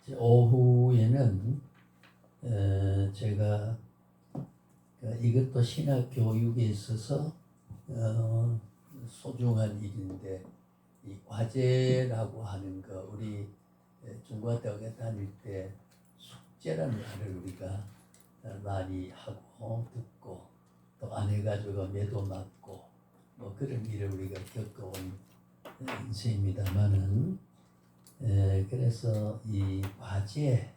오후에는 제가 이것도 신학 교육에 있어서 소중한 일인데, 이 과제라고 하는 거, 우리 중고등학교 다닐 때 숙제라는 말을 우리가 많이 하고 듣고 또 안 해가지고 매도 맞고 뭐 그런 일을 우리가 겪어온 인생입니다만은, 그래서 이 과제를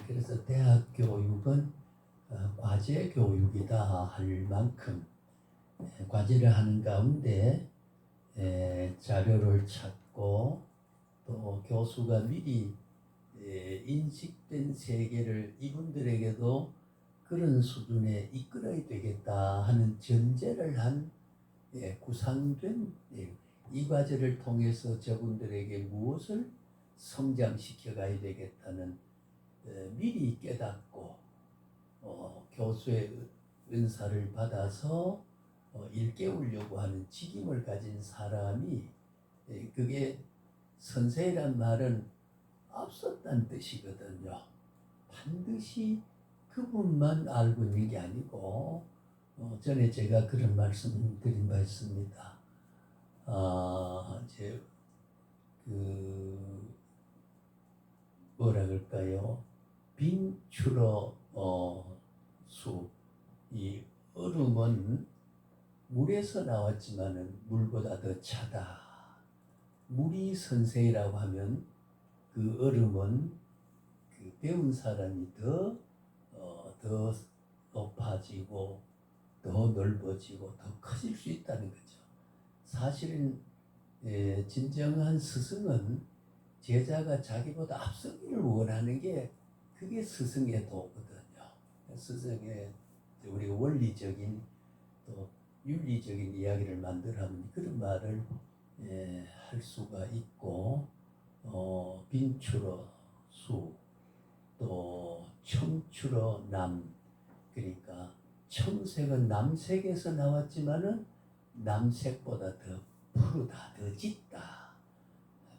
그래서 대학 교육은 과제 교육이다 할 만큼 과제를 하는 가운데 자료를 찾고 또 교수가 미리 인식된 세계를 이분들에게도 그런 수준에 이끌어야 되겠다 하는 전제를 한 구상된 이 과제를 통해서 저분들에게 무엇을 성장시켜 가야 되겠다는 미리 깨닫고 교수의 은사를 받아서 일깨우려고 하는 직임을 가진 사람이, 그게 선생이란 말은 앞섰다는 뜻이거든요. 반드시 그분만 알고 있는 게 아니고, 전에 제가 그런 말씀 드린 바 있습니다. 이제 뭐라 그럴까요? 빈추러 수. 이 얼음은 물에서 나왔지만은 물보다 더 차다. 물이 선생이라고 하면 그 얼음은 그 배운 사람이 더 높아지고 더 넓어지고 더 커질 수 있다는 거죠. 사실은 진정한 스승은 제자가 자기보다 앞서기를 원하는 게, 그게 스승의 도거든요. 스승의 우리가 원리적인 또 윤리적인 이야기를 만들어하면 그런 말을 할 수가 있고, 빈추러 수, 또 청추러 남. 그러니까 청색은 남색에서 나왔지만은 남색보다 더 푸르다, 더 짙다.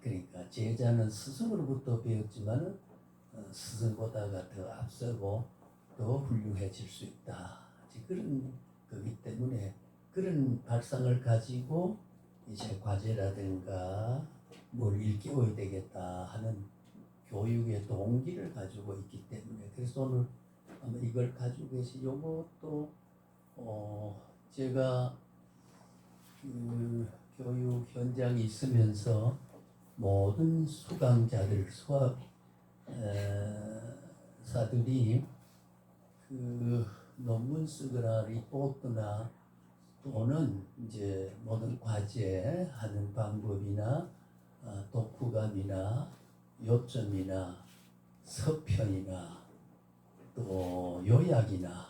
그러니까 제자는 스승으로부터 배웠지만은 스승보다가 더 앞서고 더 훌륭해질 수 있다. 그런 거기 때문에 그런 발상을 가지고 이제 과제라든가 뭘 일깨워야 되겠다 하는 교육의 동기를 가지고 있기 때문에, 그래서 오늘 아마 이걸 가지고 계시, 요것도 제가 그 교육 현장에 있으면서 모든 수강자들, 수학사들이 그 논문 쓰거나 리포트나 또는 이제 모든 과제하는 방법이나 독후감이나 요점이나 서편이나 또 요약이나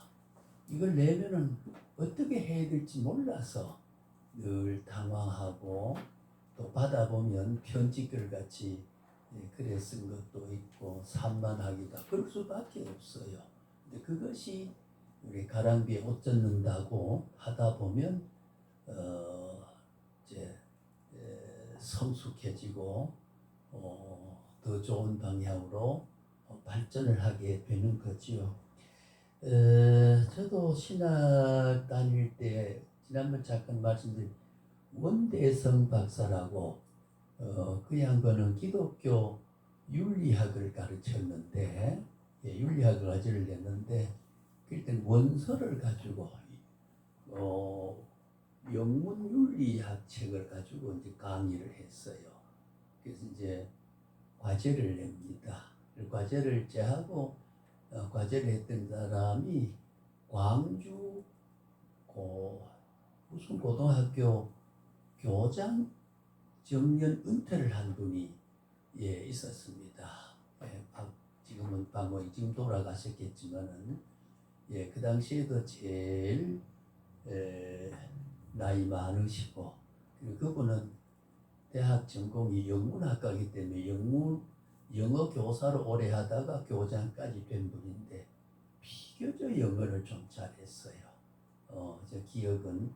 이걸 내면은 어떻게 해야 될지 몰라서 늘 당황하고, 또 받아보면 편지글 같이 글에 쓴 것도 있고 산만하기도 그럴 수밖에 없어요. 근데 그것이 우리 가랑비에 옷 젖는다고 하다 보면 이제 성숙해지고 더 좋은 방향으로 발전을 하게 되는 거지요. 저도 신학 다닐 때 지난번 잠깐 말씀드린 원대성 박사라고, 그 양반은 기독교 윤리학을 가르쳤는데, 윤리학을 과제를 냈는데, 그때 원서를 가지고 영문윤리학 책을 가지고 이제 강의를 했어요. 그래서 이제 과제를 냅니다. 과제를 제하고 과제를 했던 사람이 광주 무슨 고등학교 교장 정년 은퇴를 한 분이 있었습니다. 지금은 지금 돌아가셨겠지만은, 그 당시에도 제일 나이 많으시고, 그리고 그분은 대학 전공이 영문학과이기 때문에 영어 교사를 오래 하다가 교장까지 된 분인데 비교적 영어를 좀 잘했어요. 제 기억은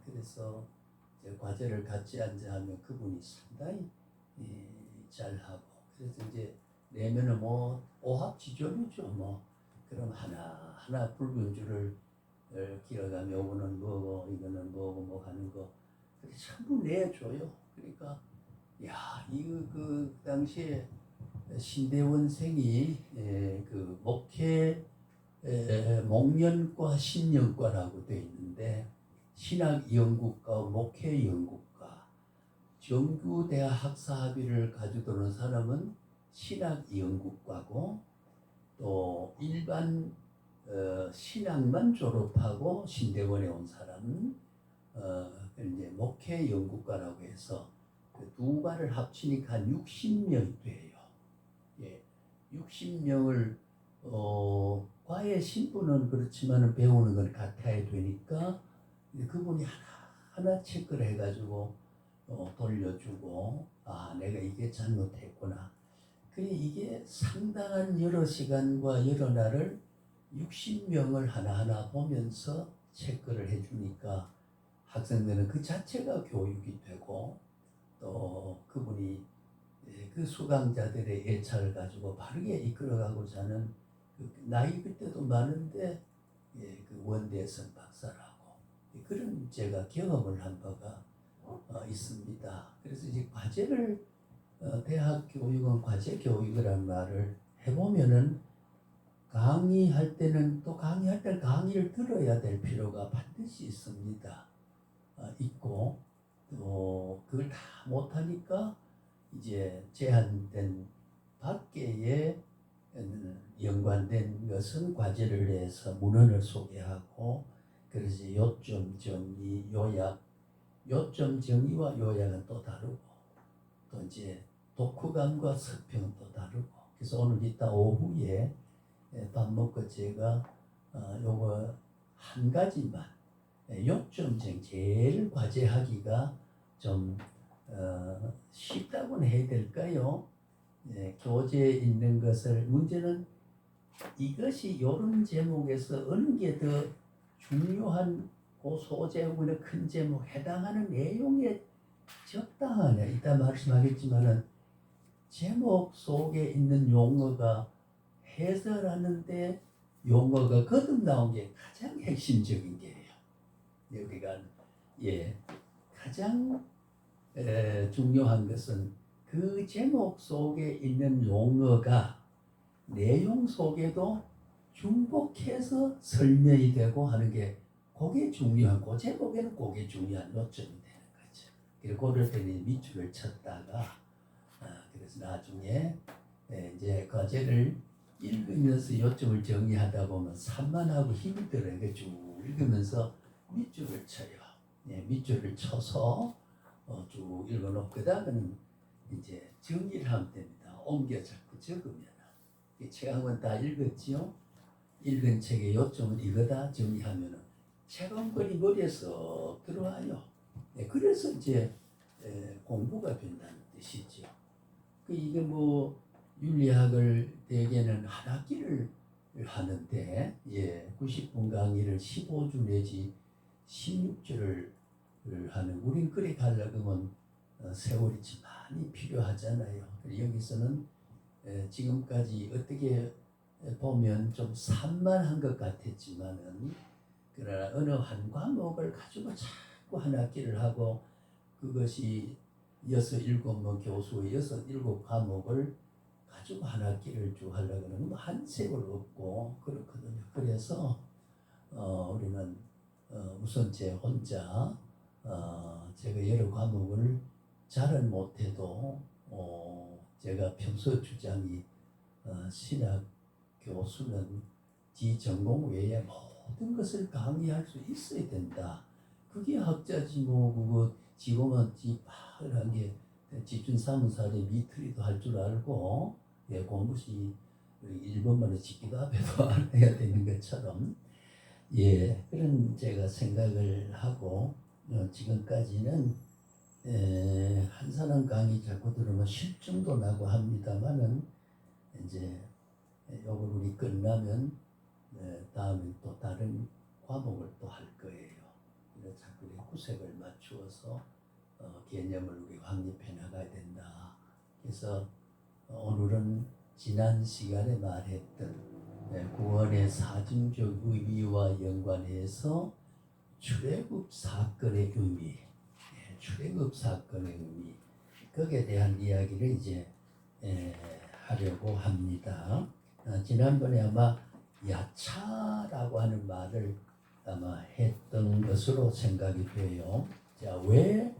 그래서 과제를 같이 앉아 하면 그분이 상당히 잘하고 그래서 이제 내면은 뭐 오합지졸이죠 뭐. 그럼 하나 붉은 줄을 길어가며 요거는 뭐고 이거는 뭐고 뭐 하는 거 전부 내줘요. 그러니까 야 이거 그 당시에 신대원생이 그 목회 목련과 신령과라고 되어 있는데 신학연구과 목회연구과 정규대학 학사학위를 가지고 는 사람은 신학연구과고 또 일반 신학만 졸업하고 신대원에 온 사람은 이제 목회연구과라고 해서 그 두 과를 합치니까 한 60명이 돼요. 예, 60명을 과의 신분은 그렇지만 배우는 건 같아야 되니까 그분이 하나하나 체크를 해가지고 돌려주고 아 내가 이게 잘못했구나. 그래 이게 상당한 여러 시간과 여러 날을 60명을 하나하나 보면서 체크를 해주니까 학생들은 그 자체가 교육이 되고 또 그분이 그 수강자들의 예찰을 가지고 바르게 이끌어가고자 하는 나이 그때도 많은데 그 원대선 박사라고 그런 제가 경험을 한 바가 있습니다. 그래서 이제 과제를 대학 교육은 과제 교육이라는 말을 해보면은 강의할 때는 또 강의할 때 강의를 들어야 될 필요가 반드시 있습니다. 있고 또 그걸 다 못하니까 이제 제한된 밖에 연관된 것은 과제를 해서 문헌을 소개하고 그래서 요점 정의 요약 요점 정의와 요약은 또 다르고 또 이제 독후감과 서평은 또 다르고 그래서 오늘 이따 오후에 밥 먹고 제가 요거 한 가지만 요점 정의 제일 과제하기가 좀 쉽다고는 해야 될까요? 교재에 있는 것을 문제는 이것이 이런 제목에서 어느 게 더 중요한 그 소제하고는 큰 제목 해당하는 내용에 적당하냐 이따 말씀하겠지만은 제목 속에 있는 용어가 해설하는데 용어가 거듭 나온 게 가장 핵심적인 게예요. 여기가 가장 중요한 것은 그 제목 속에 있는 용어가 내용 속에도 중복해서 설명이 되고 하는 게 그게 중요한 그 제목에는 그게 중요한 요점이 되는 거죠. 그리고 그럴 때는 밑줄을 쳤다가 그래서 나중에 이제 과제를 읽으면서 요점을 정리하다 보면 산만하고 힘이 들어요. 쭉 읽으면서 밑줄을 쳐요. 밑줄을 쳐서 쭉 읽어놓고 그 다음에는 이제 정리를 하면 됩니다. 옮겨 자꾸 적으면 책 한 권 다 읽었지요? 읽은 책의 요점은 이거다 정리하면은 책 한 권이 머리에 쏙 들어와요. 그래서 이제 공부가 된다는 뜻이죠. 이게 뭐 윤리학을 대개는 한 학기를 하는데 90분 강의를 15주 내지 16주를 하는 우린 그래 가려면 세월이 좀 많이 필요하잖아요. 여기서는 지금까지 어떻게 보면 좀 산만한 것 같았지만은 그러나 어느 한 과목을 가지고 자꾸 한 학기를 하고 그것이 6, 7명 교수의 6, 7과목을 가지고 한 학기를 쭉 하려고 하면 한 세월 없고 그렇거든요. 그래서 우리는 우선 제 혼자 제가 여러 과목을 잘은 못해도 제가 평소 주장이 신학 교수는 지 전공 외에 모든 것을 강의할 수 있어야 된다. 그게 학자지 뭐 그거 지공한 지파란 게 집중 사무사의 미트리도 할 줄 알고 공부시 일본말로 짓기도 앞에도 해야 되는 것처럼 그런 제가 생각을 하고 지금까지는 한 사람 강의 자꾸 들으면 실증도 나고 합니다만은 이제 요걸 우리 끝나면 다음에 또 다른 과목을 또 할 거예요. 그래서 자꾸 구색을 맞추어서 개념을 우리 확립해 나가야 된다. 그래서 오늘은 지난 시간에 말했던 구원의 사증적 의미와 연관해서 출애굽 사건의 의미, 출애굽 사건의 의미, 거기에 대한 이야기를 이제 하려고 합니다. 지난번에 아마 야차라고 하는 말을 아마 했던 것으로 생각이 돼요. 자, 왜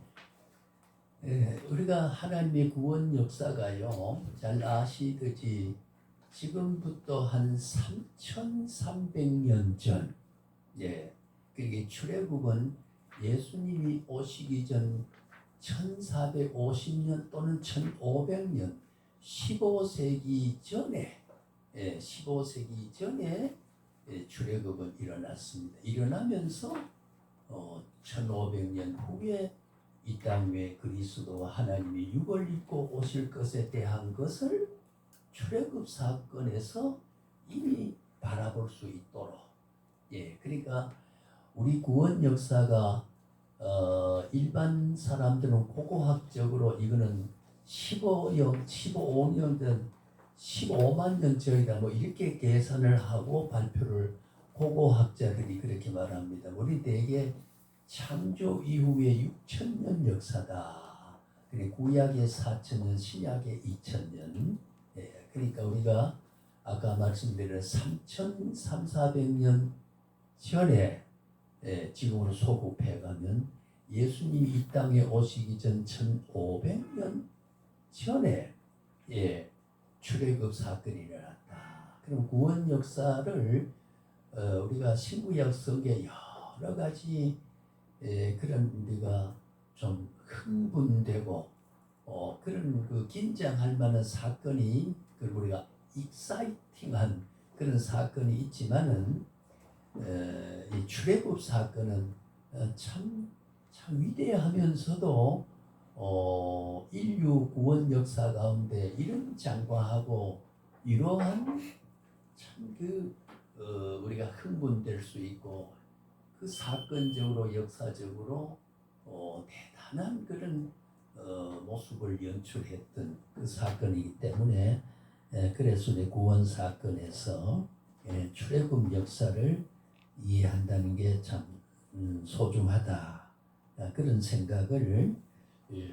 우리가 하나님의 구원 역사가요, 잘 아시듯이 지금부터 한 3,300년 전, 그게 출애굽은 예수님이 오시기 전 1450년 또는 1500년 15세기 전에 15세기 전에 출애굽은 일어났습니다. 일어나면서 1500년 후에 이 땅 위에 그리스도와 하나님이 육을 입고 오실 것에 대한 것을 출애굽 사건에서 이미 바라볼 수 있도록, 그러니까 우리 구원 역사가 일반 사람들은 고고학적으로 이거는 15년 전 15만 년 전이다 뭐 이렇게 계산을 하고 발표를 고고학자들이 그렇게 말합니다. 우리 대개 창조 이후에 6,000년 역사다. 구약의 4,000년, 신약의 2,000년. 그러니까 우리가 아까 말씀드린 3,400년 전에 지금으로 소급해가면 예수님이 이 땅에 오시기 전 1,500년 전에 출애굽 사건이 일어났다. 그럼 구원 역사를 우리가 신구약 성경에 여러 가지 그런 우리가 좀 흥분되고 그런 그 긴장할 만한 사건이 그리고 우리가 익사이팅한 그런 사건이 있지만은 이 출애굽 사건은 참 위대하면서도 인류 구원 역사 가운데 이런 장과하고 이러한 참 우리가 흥분될 수 있고 그 사건적으로 역사적으로 대단한 그런 모습을 연출했던 그 사건이기 때문에 그래서 우리 구원 사건에서 출애굽 역사를 이해한다는 게 참 소중하다, 그런 생각을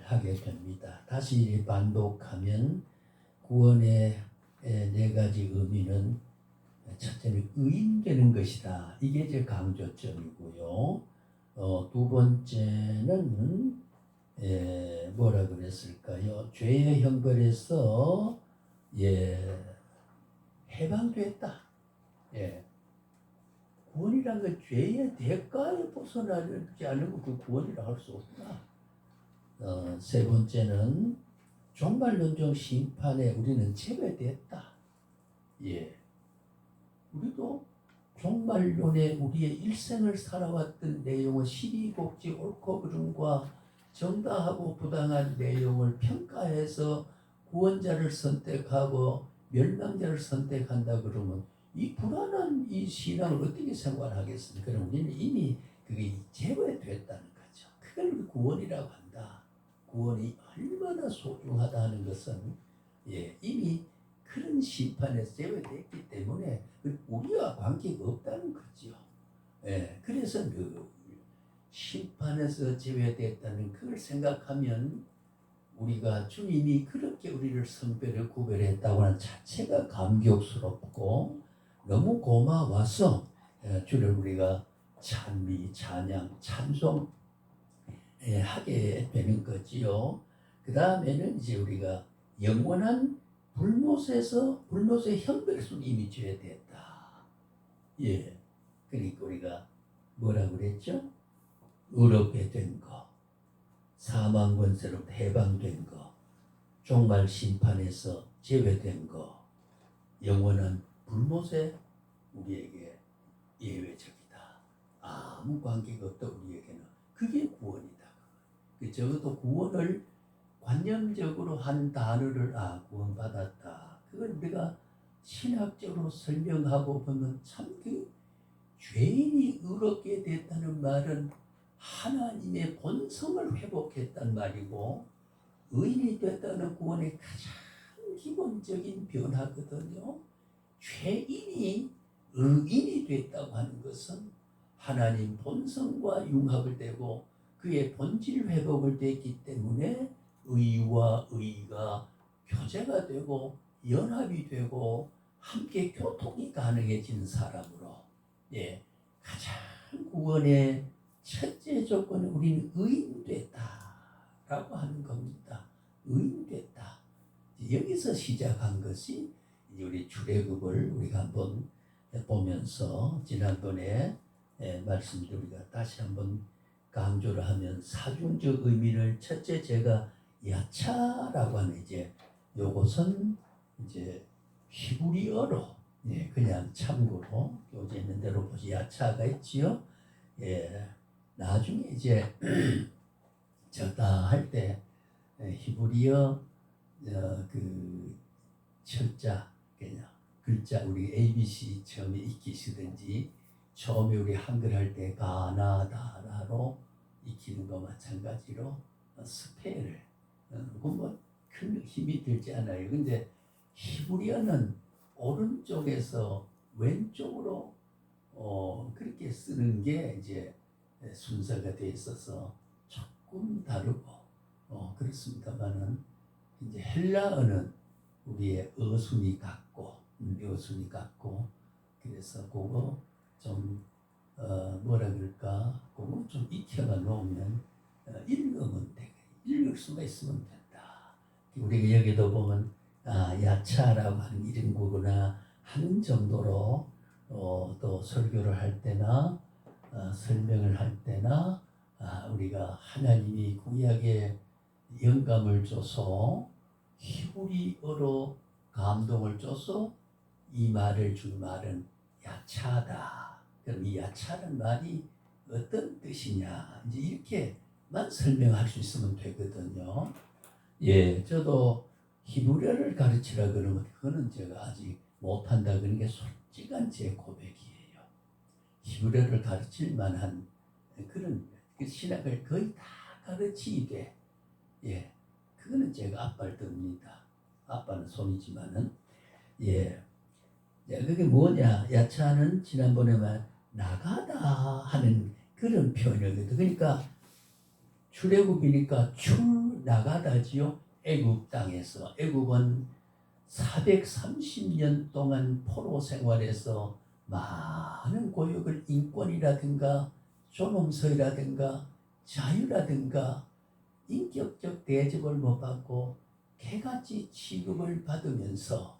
하게 됩니다. 다시 반복하면 구원의 네 가지 의미는 첫째는 의인되는 것이다. 이게 제 강조점이고요. 두 번째는 뭐라 그랬을까요? 죄의 형벌에서 해방됐다. 구원이란 건 죄의 대가에 벗어나지 않으면 그 구원이라 할 수 없다. 세 번째는 종말론정 심판에 우리는 제외됐다. 우리도 종말론에 우리의 일생을 살아왔던 내용을 시비곡지 옳고 그름과 정당하고 부당한 내용을 평가해서 구원자를 선택하고 멸망자를 선택한다 그러면 이 불안한 이 신앙을 어떻게 생활하겠습니까? 그럼 우리는 이미 그게 제외됐다는 거죠. 그걸 구원이라고 한다. 구원이 얼마나 소중하다는 것은 이미 그런 심판에서 제외됐기 때문에 우리와 관계가 없다는 거죠. 그래서 그 심판에서 제외됐다는 그걸 생각하면 우리가 주님이 그렇게 우리를 성별을 구별했다고 하는 자체가 감격스럽고 너무 고마워서 주를 우리가 찬미, 찬양, 찬송 하게 되는 거지요. 그 다음에는 이제 우리가 영원한 불못의 형벌에서 이미 제외됐다. 그러니까 우리가 뭐라 그랬죠? 의롭게 된 거, 사망 권세로부터 해방된 거, 종말 심판에서 제외된 거, 영원한 불못에 우리에게 예외적이다. 아무 관계가 없다 우리에게는. 그게 구원이다. 적어도 구원을 관념적으로 한 단어를 구원받았다. 그걸 우리가 신학적으로 설명하고 보면 참 그 죄인이 의롭게 됐다는 말은 하나님의 본성을 회복했단 말이고 의인이 됐다는 구원의 가장 기본적인 변화거든요. 죄인이 의인이 됐다고 하는 것은 하나님 본성과 융합을 되고 그의 본질 회복을 됐기 때문에 의와 의가 교제가 되고 연합이 되고 함께 교통이 가능해진 사람으로, 가장 구원의 첫째 조건은 우리는 의인됐다라고 하는 겁니다. 의인됐다. 여기서 시작한 것이 이제 우리 출애굽을 우리가 한번 보면서 지난번에 말씀들 우리가 다시 한번 강조를 하면 사중적 의미를 첫째 제가 야차라고 하는 이제 요것은 이제 히브리어로 그냥 참고로 교재 있는 대로 보시 야차가 있지요. 나중에 이제 적다 할 때 히브리어 그 철자 그냥 글자 우리 ABC 처음에 익히시든지 처음에 우리 한글 할 때 가나다라로 익히는 거 마찬가지로 스펠을 뭐큰 힘이 들지 않아요. 근데 히브리어는 오른쪽에서 왼쪽으로 그렇게 쓰는 게 이제 순서가 돼 있어서 조금 다르고 그렇습니다만은 이제 헬라어는 우리의 어순이 같고 그래서 그거 좀 뭐라 그럴까 그거 좀 익혀가 놓으면 읽으면 돼. 읽을 수가 있으면 된다. 우리가 여기도 보면 야차라고 하는 이런 거구나 하는 정도로 또 설교를 할 때나 설명을 할 때나 우리가 하나님이 구약에 영감을 줘서 히브리어로 감동을 줘서 이 말을 준 말은 야차다. 그럼 이 야차는 말이 어떤 뜻이냐 이제 이렇게만 설명할 수 있으면 되거든요. 저도 히브리어를 가르치라 그러면 그거는 제가 아직 못한다 그런 게 솔직한 제 고백이에요. 히브리어를 가르칠 만한 그런 신학을 거의 다 가르치되 그거는 제가 앞발 듭니다. 아빠는 손이지만은 그게 뭐냐 야차는 지난번에만 나가다 하는 그런 표현이거든요. 그러니까 출애굽이니까 나가다지요. 애굽 땅에서 애굽은 430년 동안 포로 생활에서 많은 고역을 인권이라든가 존엄성이라든가 자유라든가 인격적 대접을 못 받고 개같이 취급을 받으면서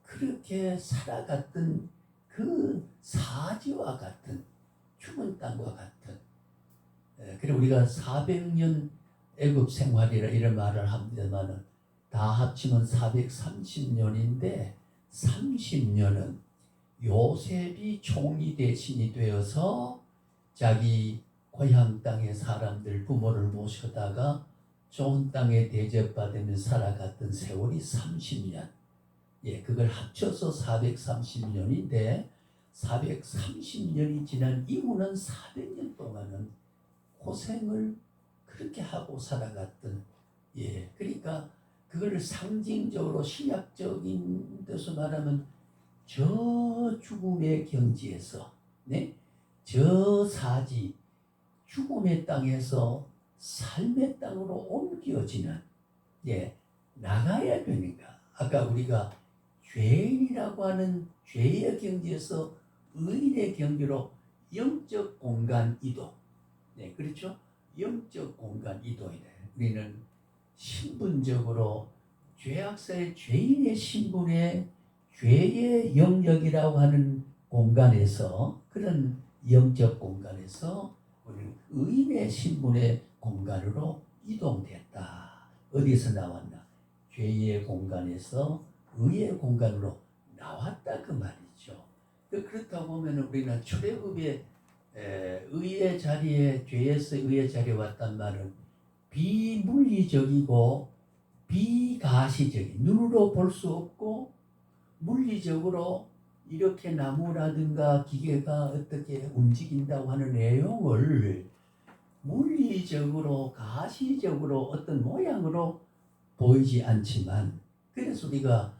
그렇게 살아갔던 그 사지와 같은 죽은 땅과 같은 그리고 우리가 400년 애굽 생활이라 이런 말을 합니다만 다 합치면 430년인데 30년은 요셉이 총리 대신이 되어서 자기 고향 땅의 사람들 부모를 모셔다가 좋은 땅에 대접받으며 살아갔던 세월이 30년. 그걸 합쳐서 430년인데 430년이 지난 이후는 400년 동안은 고생을 그렇게 하고 살아갔던 그러니까 그걸 상징적으로 신약적인 데서 말하면 저 죽음의 경지에서 저 사지 죽음의 땅에서 삶의 땅으로 옮겨지는 나가야 되니까 아까 우리가 죄인이라고 하는 죄의 경지에서 의인의 경지로 영적 공간 이동 그렇죠? 영적 공간 이동이네. 우리는 신분적으로 죄악사의 죄인의 신분의 죄의 영역이라고 하는 공간에서 그런 영적 공간에서 우리는 의인의 신분의 공간으로 이동됐다. 어디서 나왔나? 죄의 공간에서 의의 공간으로 나왔다 그 말이죠. 그렇다 보면 우리는 출애굽의 의의 자리에 죄에서 의의 자리에 왔단 말은 비물리적이고 비가시적인 눈으로 볼 수 없고 물리적으로 이렇게 나무라든가 기계가 어떻게 움직인다고 하는 내용을 물리적으로 가시적으로 어떤 모양으로 보이지 않지만 그래서 우리가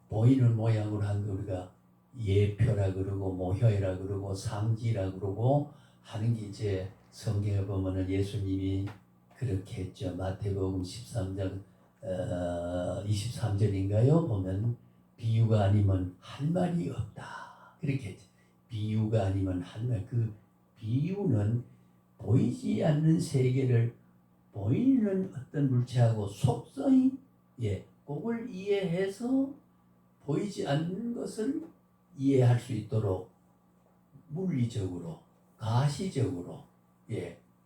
보이는 모양으로 한 거 우리가 예표라 그러고 모혀이라 그러고 상지라 그러고 하는 게 이제 성경에 보면은 예수님이 그렇게 했죠. 마태복음 13장 23절인가요? 보면 비유가 아니면 할 말이 없다. 그렇게 했죠. 비유가 아니면 할 말. 그 비유는 보이지 않는 세계를 보이는 어떤 물체하고 속성이 그걸 이해해서 보이지 않는 것을 이해할 수 있도록 물리적으로 가시적으로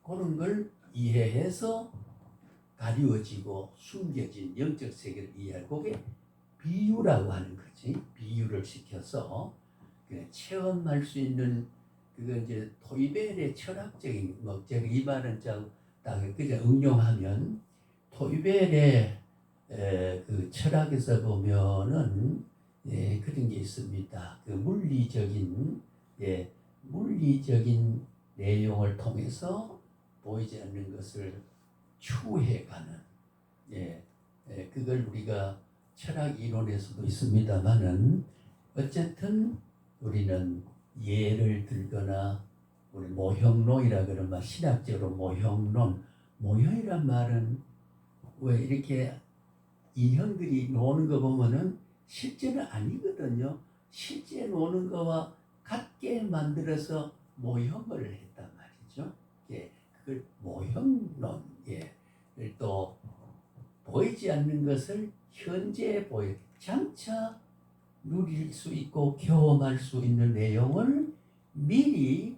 그런 걸 이해해서 가리워지고 숨겨진 영적 세계를 이해할 그게 비유라고 하는 거지. 비유를 시켜서 체험할 수 있는 그거 이제 토이벨의 철학적인 제가 이 말은 그냥 응용하면 토이벨의 그 철학에서 보면은 그런 게 있습니다. 그 물리적인 내용을 통해서 보이지 않는 것을 추해가는 그걸 우리가 철학 이론에서도 있습니다만은 어쨌든 우리는 예를 들거나 우리 모형론이라 그러는 말 신학적으로 모형이란 말은 왜 이렇게 인형들이 노는 거 보면은 실제는 아니거든요. 실제 노는 거와 같게 만들어서 모형을 했단 말이죠. 그걸 모형론. 또 보이지 않는 것을 현재 장차 누릴 수 있고 경험할 수 있는 내용을 미리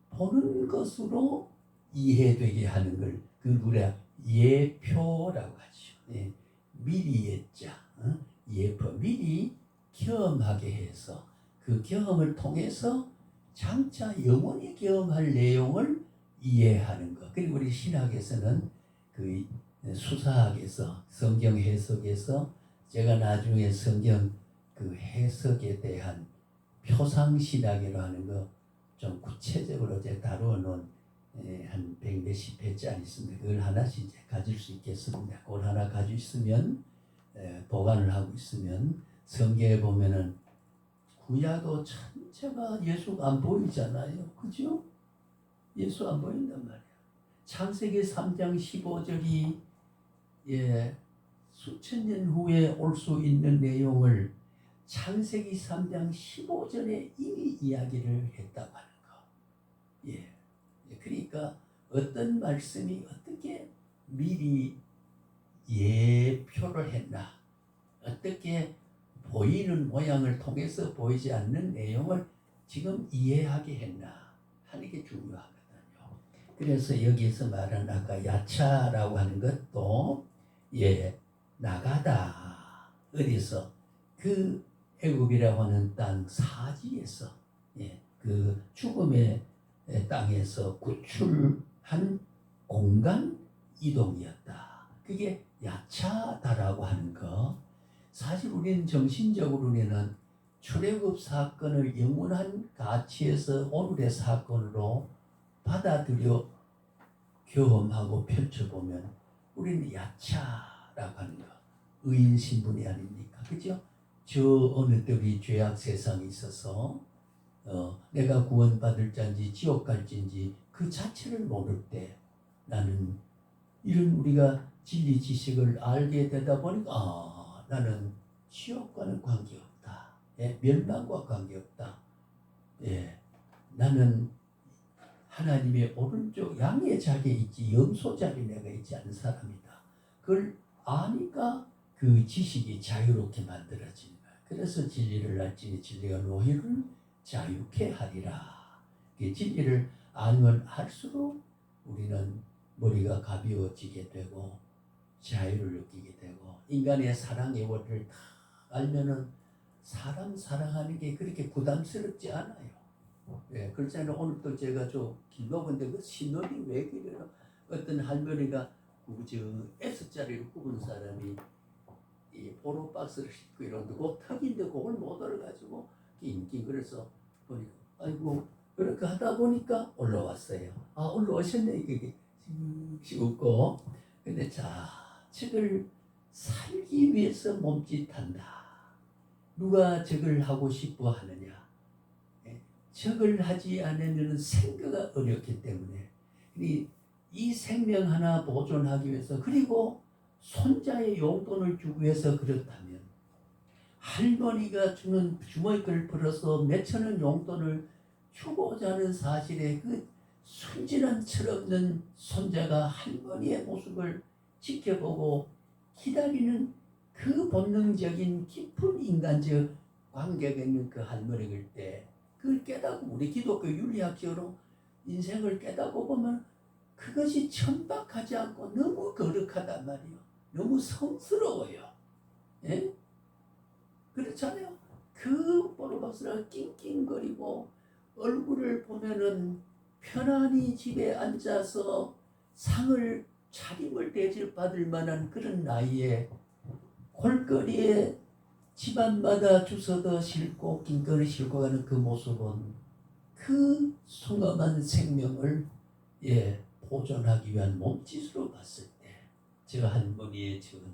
보는 것으로 이해되게 하는 걸 그 누라 예표라고 하죠. 미리 예자, 예표 미리 경험하게 해서 그 경험을 통해서 장차 영원히 경험할 내용을 이해하는 것. 그리고 우리 신학에서는 그 수사학에서 성경 해석에서 제가 나중에 성경 그 해석에 대한 표상신학이라고 하는 거 좀 구체적으로 제가 다루어 놓은 한 100몇십 회짜리 있습니다. 그걸 하나씩 이제 가질 수 있겠습니다. 그걸 하나 가지고 있으면 보관을 하고 있으면 성경에 보면은 구약도 전체가 예수가 안 보이잖아요. 그죠? 예수 안 보인단 말이야. 창세기 3장 15절이 수천 년 후에 올 수 있는 내용을 창세기 3장 15절에 이미 이야기를 했다고 하는 거. 그러니까 어떤 말씀이 어떻게 미리 예표를 했나, 어떻게 보이는 모양을 통해서 보이지 않는 내용을 지금 이해하게 했나 하는 게 중요하거든요. 그래서 여기서 말한 아까 야차라고 하는 것도 나가다 어디서 그 애굽이라고 하는 땅 사지에서 그 죽음의 땅에서 구출한 공간 이동이었다. 그게 야차다라고 하는 거. 사실 우리는 정신적으로는 출애굽 사건을 영원한 가치에서 오늘의 사건으로 받아들여 경험하고 펼쳐보면 우리는 야차라고 하는 거. 의인 신분이 아닙니까? 그죠? 저 어느 때 우리 죄악 세상에 있어서 내가 구원받을 자인지 지옥 갈지인지 그 자체를 모를 때 나는 이런 우리가 진리 지식을 알게 되다 보니까 나는 지옥과는 관계없다. 멸망과 관계없다. 나는 하나님의 오른쪽 양의 자리에 있지 염소 자리에 내가 있지 않은 사람이다. 그걸 아니까 그 지식이 자유롭게 만들어진다. 그래서 진리를 알지니 진리가 너희를 자유케 하리라. 진리를 알면 알수록 우리는 머리가 가벼워지게 되고 자유를 느끼게 되고 인간의 사랑의 원리를 다 알면은 사람 사랑하는 게 그렇게 부담스럽지 않아요. 그렇잖아요. 오늘 또 제가 길먹은데 그 신혼이 왜 그래요? 어떤 할머니가 S자리를 굽은 사람이 이 보로박스를 싣고 이런데 그 턱인데 그걸 못 올라가지고 낑낑 그래서 보니까 아이고 그렇게 하다 보니까 올라왔어요. 올라오셨네 이게 웃고 근데 책을 살기 위해서 몸짓한다. 누가 적을 하고 싶어 하느냐? 적을 하지 않으면 생계가 어렵기 때문에 이 생명 하나 보존하기 위해서, 그리고 손자의 용돈을 주기 위해서 그렇다면 할머니가 주는 주머니를 벌어서 몇천 원 용돈을 주고자 하는 사실에 그 순진한 철없는 손자가 할머니의 모습을 지켜보고 기다리는 그 본능적인 깊은 인간적 관계가 있는 그 할머니일 때 그걸 깨닫고, 우리 기독교 윤리학적으로 인생을 깨닫고 보면 그것이 천박하지 않고 너무 거룩하단 말이에요. 너무 성스러워요. 예? 그렇잖아요. 그 보르박스가 낑낑거리고 얼굴을 보면은 편안히 집에 앉아서 상을 차림을 대접받을 만한 그런 나이에 골거리에 집안마다 주워다 싣고 낑거리 싣고 가는 그 모습은 그 숭엄한 생명을 보존하기 위한 몸짓으로 봤을 때 저 할머니의 저는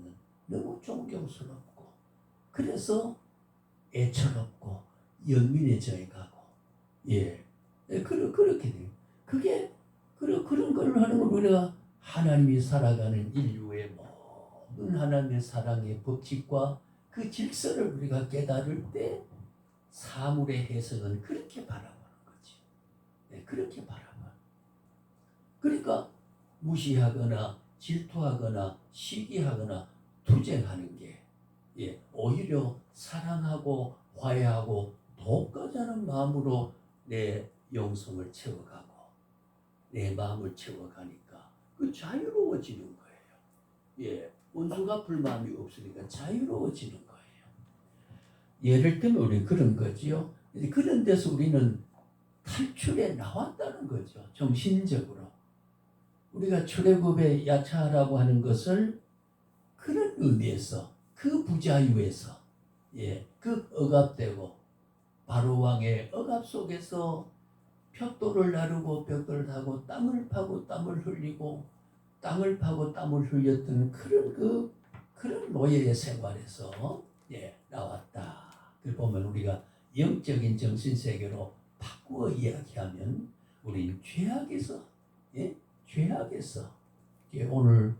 너무 존경스럽고, 그래서 애처롭고 연민해져 가고, 그렇게 돼요. 그게 그런 걸 하는 걸 우리가 하나님이 살아가는 인류의 모든 하나님의 사랑의 법칙과 그 질서를 우리가 깨달을 때 사물의 해석은 그렇게 바라보는 거지. 그렇게 바라봐. 그러니까 무시하거나 질투하거나 시기하거나 투쟁하는 게 오히려 사랑하고 화해하고 돕고자는 마음으로 내 영성을 채워가고 내 마음을 채워가니까 그 자유로워지는 거예요. 원수가 불마음이 없으니까 자유로워지는 거예요. 예를 들면 우리 그런 거지요. 그런 데서 우리는 탈출해 나왔다는 거죠. 정신적으로. 우리가 출애굽의 야차하라고 하는 것을 그런 의미에서, 그 부자유에서, 그 억압되고 바로 왕의 억압 속에서 벽돌을 나르고 벽돌을 타고 땀을 파고 땀을 흘리고 땅을 파고 땀을 흘렸던 그런 노예의 생활에서 나왔다. 그걸 보면 우리가 영적인 정신세계로 바꾸어 이야기하면 우리는 죄악에서 오늘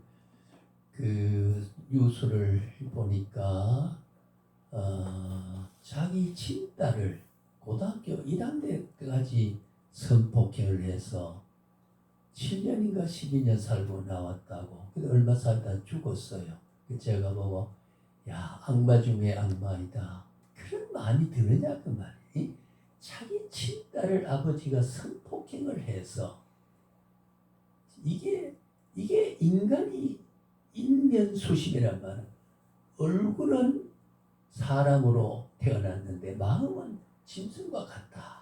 그 뉴스를 보니까 자기 친딸을 고등학교 1학년 때까지 성폭행을 해서 7년인가 12년 살고 나왔다고. 근데 얼마 살다 죽었어요. 제가 보고 야, 악마 중에 악마이다. 그런 마음이 드느냐 그 말이. 자기 친딸을 아버지가 성폭행을 해서, 이게 인간이 인면수심이란 말은, 얼굴은 사람으로 태어났는데 마음은 짐승과 같다.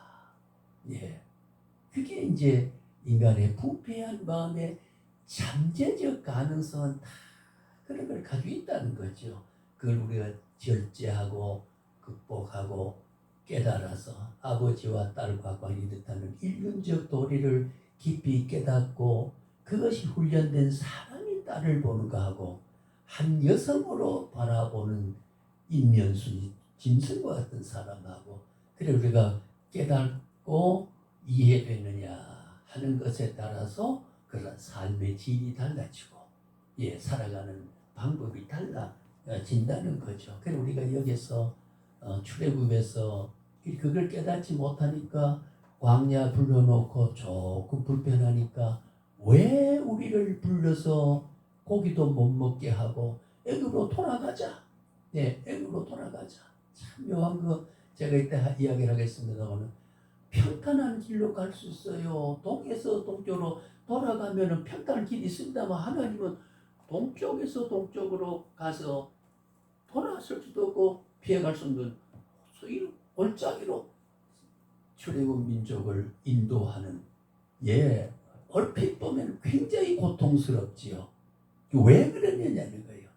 그게 이제 인간의 부패한 마음의 잠재적 가능성은 다 그런 걸 가지고 있다는 거죠. 그걸 우리가 절제하고 극복하고 깨달아서 아버지와 딸과 관이 듯하는 인륜적 도리를 깊이 깨닫고, 그것이 훈련된 사람이 딸을 보는 거하고 한 여성으로 바라보는 인면순이 짐승과 같은 사람하고, 그래 우리가 깨닫고 이해되느냐 하는 것에 따라서 그런 삶의 질이 달라지고 살아가는 방법이 달라진다는 거죠. 그래서 우리가 여기서 출애굽에서 그걸 깨닫지 못하니까 광야 불러놓고 조금 불편하니까 왜 우리를 불러서 고기도 못 먹게 하고 애굽으로 돌아가자. 애굽으로 돌아가자. 참 묘한 거 제가 이때 이야기를 하겠습니다만, 평탄한 길로 갈 수 있어요. 동에서 동쪽으로 돌아가면 평탄한 길이 있습니다만, 하나님은 동쪽에서 동쪽으로 가서 돌아설 수도 없고 피해갈 수 없는 소위 골짜기로 출애굽 민족을 인도하는, 얼핏 보면 굉장히 고통스럽지요. 왜 그러느냐는 거예요.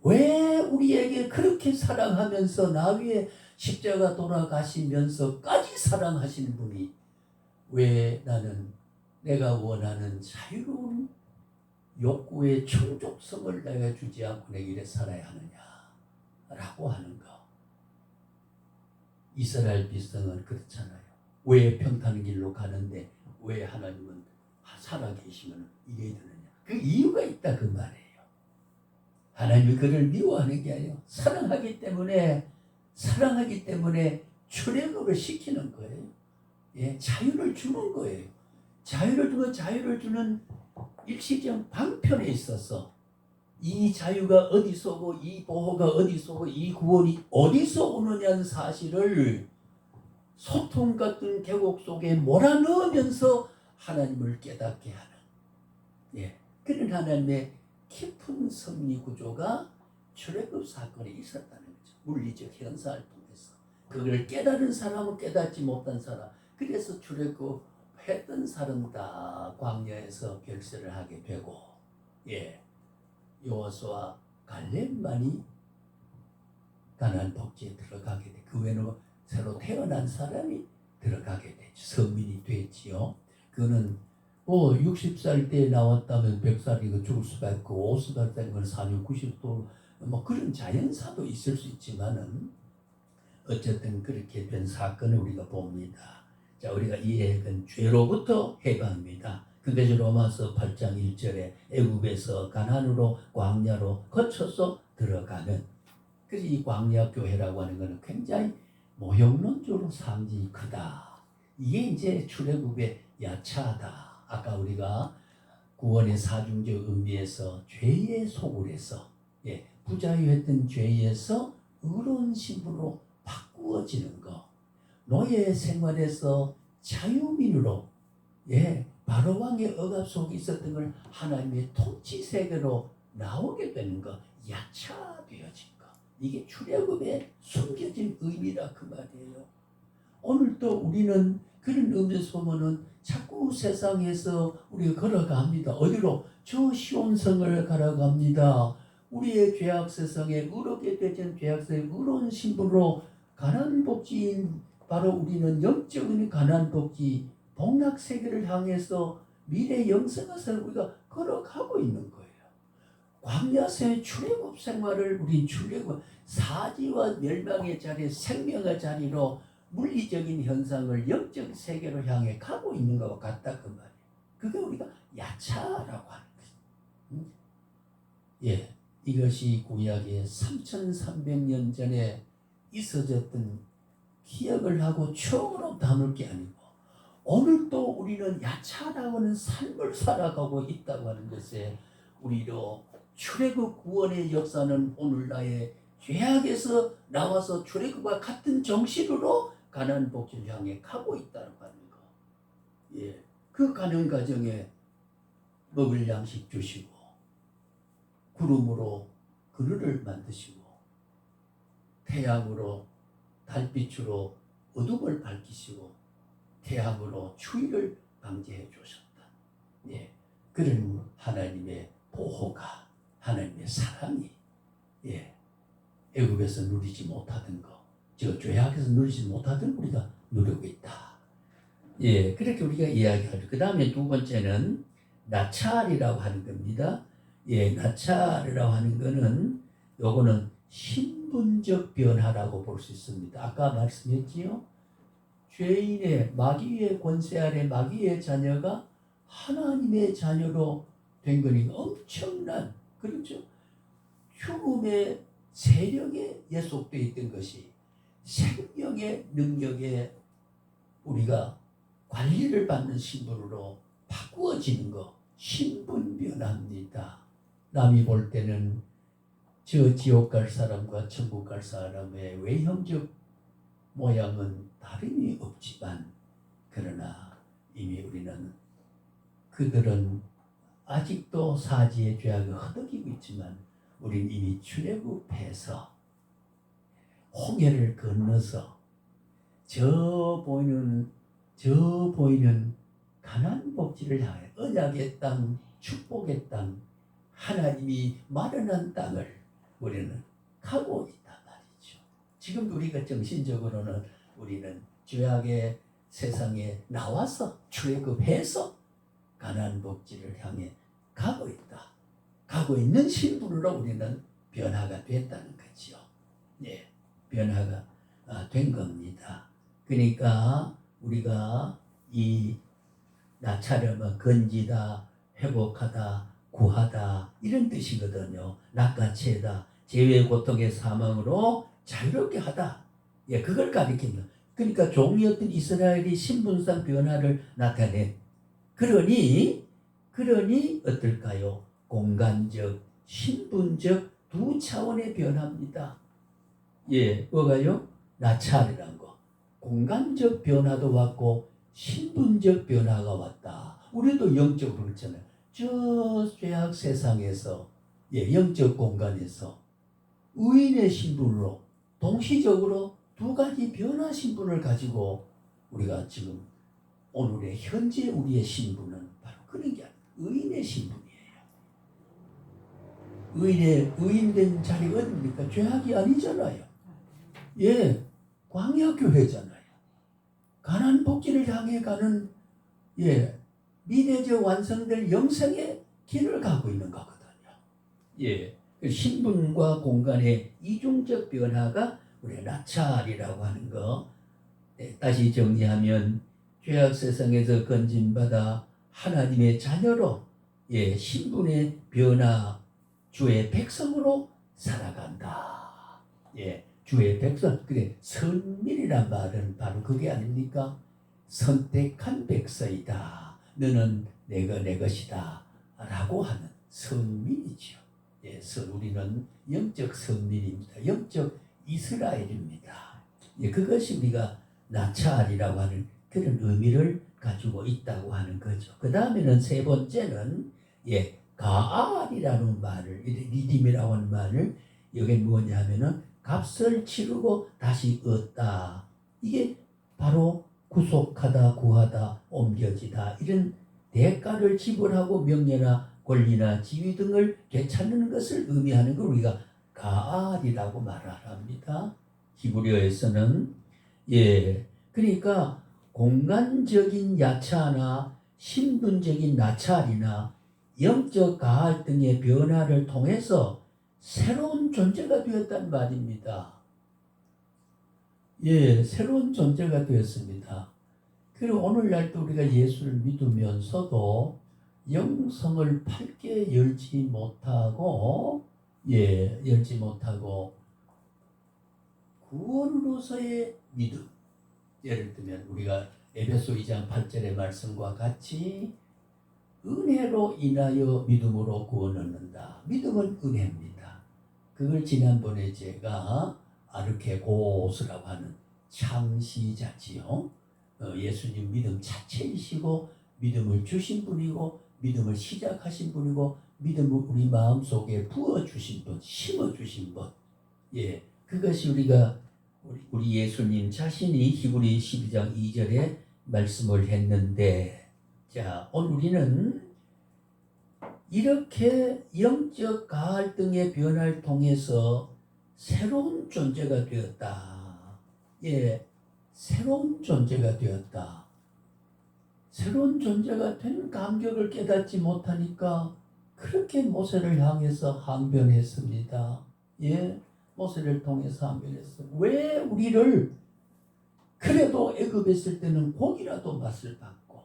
왜 우리에게 그렇게 사랑하면서 나 위에 십자가 돌아가시면서까지 사랑하시는 분이 왜 나는 내가 원하는 자유로운 욕구의 충족성을 내가 주지 않고 내가 이래 살아야 하느냐라고 하는 거. 이스라엘 백성은 그렇잖아요. 왜 평탄한 길로 가는데 왜 하나님은 살아계시면 이래야 되느냐. 그 이유가 있다 그 말이에요. 하나님이 그를 미워하는 게 아니에요. 사랑하기 때문에 출애굽을 시키는 거예요. 예, 자유를 주는 거예요. 자유를 주는 일시적 방편에 있어서 이 자유가 어디서 오고 이 보호가 어디서 오고 이 구원이 어디서 오느냐는 사실을 소통 같은 계곡 속에 몰아넣으면서 하나님을 깨닫게 하는, 예, 그런 하나님의 깊은 섭리 구조가 출애굽 사건에 있었다는 거죠. 물리적 현상을 통해서 그걸 깨달은 사람은 깨닫지 못한 사람, 그래서 출애굽했던 사람 다 광야에서 결세를 하게 되고, 예, 여호수아 갈렙만이 가나안 복지에 들어가게 돼. 그 외에는 새로 태어난 사람이 들어가게 되죠. 서민이 됐지요. 그거는 60살 때 나왔다면 100살이고 죽을 수가 있고 50살 되면 40, 90도 뭐 그런 자연사도 있을 수 있지만은 어쨌든 그렇게 된 사건을 우리가 봅니다. 자, 우리가 이 해석은 죄로부터 해방입니다. 근데 로마서 8장 1절에 애굽에서 가나안으로 광야로 거쳐서 들어가는, 그래서 이 광야 교회라고 하는 것은 굉장히 모형론적으로 상징이 크다. 이게 이제 출애굽의 야차하다. 아까 우리가 구원의 사중적 의미에서 죄의 소굴에서, 예, 부자유했던 죄에서 의로운 신분으로 바꾸어지는 거, 노예 생활에서 자유민으로, 예, 바로왕의 억압 속에 있었던 걸 하나님의 통치 세계로 나오게 되는 거, 야차되어진 거, 이게 출애굽의 숨겨진 의미라 그 말이에요. 오늘도 우리는 그런 의미에서 보면은 자꾸 세상에서 우리가 걸어갑니다. 어디로? 저 시온성을 걸어갑니다. 우리의 죄악 세상에 의롭게 되진 죄악 세상에 의로운 신분으로 가나안 복지인 바로 우리는 영적인 가나안 복지 복락 세계를 향해서 미래 영생에서 우리가 걸어가고 있는 거예요. 광야의 출애굽 생활을 우리 출애굽 사지와 멸망의 자리, 생명의 자리로 물리적인 현상을 영적 세계로 향해 가고 있는 것과 같다 그 말이에요. 그게 우리가 야차라고 하는 거예요. 예, 이것이 구약의 3,300년 전에 있어졌던 기억을 하고 추억으로 담을 게 아니고 오늘도 우리는 야차라고 하는 삶을 살아가고 있다고 하는 것에 우리로 출애굽 구원의 역사는 오늘날의 죄악에서 나와서 출애굽과 같은 정신으로 가나안 복지를 향해 가고 있다고 하는 거. 예, 그 가는 과정에 먹을 양식 주시고 구름으로 그늘을 만드시고 태양으로 달빛으로 어둠을 밝히시고 태양으로 추위를 방지해 주셨다. 예, 그런 하나님의 보호가, 하나님의 사랑이, 예, 애굽에서 누리지 못하던 거, 저 죄악에서 누리지 못하던 우리가 누리고 있다. 예, 그렇게 우리가 이야기하죠. 그 다음에 두 번째는 나찰이라고 하는 겁니다. 예, 나찰이라고 하는 거는 요거는 신분적 변화라고 볼 수 있습니다. 아까 말씀했지요. 죄인의 마귀의 권세 아래 마귀의 자녀가 하나님의 자녀로 된 거니 엄청난, 그렇죠? 죽음의 세력에 예속되어 있던 것이 생명의 능력에 우리가 관리를 받는 신분으로 바꾸어지는 거, 신분 변화입니다. 남이 볼 때는 저 지옥 갈 사람과 천국 갈 사람의 외형적 모양은 다름이 없지만, 그러나 이미 우리는 그들은 아직도 사지의 죄악을 허덕이고 있지만 우리는 이미 출애굽해서 홍해를 건너서 저 보이는 가나안 복지를 향해 언약의 땅, 축복의 땅, 하나님이 마련한 땅을 우리는 가고 있단 말이죠. 지금 우리가 정신적으로는 우리는 죄악의 세상에 나와서 출애굽해서 가나안 복지를 향해 가고 있다. 하고 있는 신분으로 우리는 변화가 됐다는 거지요. 예, 변화가 된 겁니다. 그러니까 우리가 이 나차림은 건지다, 회복하다, 구하다 이런 뜻이거든요. 낚아채다, 죄의 고통의 사망으로 자유롭게 하다. 예, 그걸 가리킵니다. 그러니까 종이었던 이스라엘이 신분상 변화를 나타내. 그러니 어떨까요? 공간적, 신분적 두 차원의 변화입니다. 예, 뭐가요? 나찰이란 거. 공간적 변화도 왔고 신분적 변화가 왔다. 우리도 영적으로 그렇잖아요. 저 죄악 세상에서, 예, 영적 공간에서 의인의 신분으로 동시적으로 두 가지 변화 신분을 가지고 우리가 지금 오늘의 현재 우리의 신분은 바로 그런 게 아니에요. 의인의 신분이에요. 의인된 자리가 어딥니까? 죄악이 아니잖아요. 예, 광야교회잖아요. 가난 복지를 향해 가는, 예, 미래적 완성될 영생의 길을 가고 있는 거거든요. 예, 신분과 공간의 이중적 변화가 우리 나찰이라고 하는 거. 네, 다시 정리하면 죄악 세상에서 건진받아 하나님의 자녀로, 예, 신분의 변화, 주의 백성으로 살아간다. 예, 주의 백성. 그래, 선민이란 말은 바로 그게 아닙니까? 선택한 백성이다. 너는 내가 내 것이다. 라고 하는 선민이죠. 예, 우리는 영적 선민입니다. 영적 이스라엘입니다. 예, 그것이 우리가 나찰이라고 하는 그런 의미를 가지고 있다고 하는 거죠. 그 다음에는 세 번째는, 예, 가알이라는 말을, 리딤이라고 하는 말을, 이게 뭐냐 하면은 값을 치르고 다시 얻다. 이게 바로 구속하다, 구하다, 옮겨지다, 이런 대가를 지불하고 명예나 권리나 지위 등을 되찾는 것을 의미하는 걸 우리가 가알이라고 말합니다. 히브리어에서는. 예, 그러니까 공간적인 야차나 신분적인 나찰이나 영적 가알 등의 변화를 통해서 새로운 존재가 되었단 말입니다. 예, 새로운 존재가 되었습니다. 그리고 오늘날도 우리가 예수를 믿으면서도 영성을 밝게 열지 못하고, 예, 열지 못하고 구원으로서의 믿음. 예를 들면 우리가 에베소 2장 8절의 말씀과 같이 은혜로 인하여 믿음으로 구원 얻는다. 믿음은 은혜입니다. 그걸 지난번에 제가 아르케고스라고 하는 창시자지요. 예수님 믿음 자체이시고 믿음을 주신 분이고 믿음을 시작하신 분이고 믿음을 우리 마음속에 부어주신 분, 심어주신 분. 예, 그것이 우리 예수님 자신이 히브리 12장 2절에 말씀을 했는데, 자, 오늘 우리는 이렇게 영적 갈등의 변화를 통해서 새로운 존재가 되었다. 예, 새로운 존재가 되었다. 새로운 존재가 된 감격을 깨닫지 못하니까 그렇게 모세를 향해서 항변했습니다. 예, 모세를 통해서 항변했어요. 왜 우리를 그래도 애굽에 있을 때는 고기라도 맛을 봤고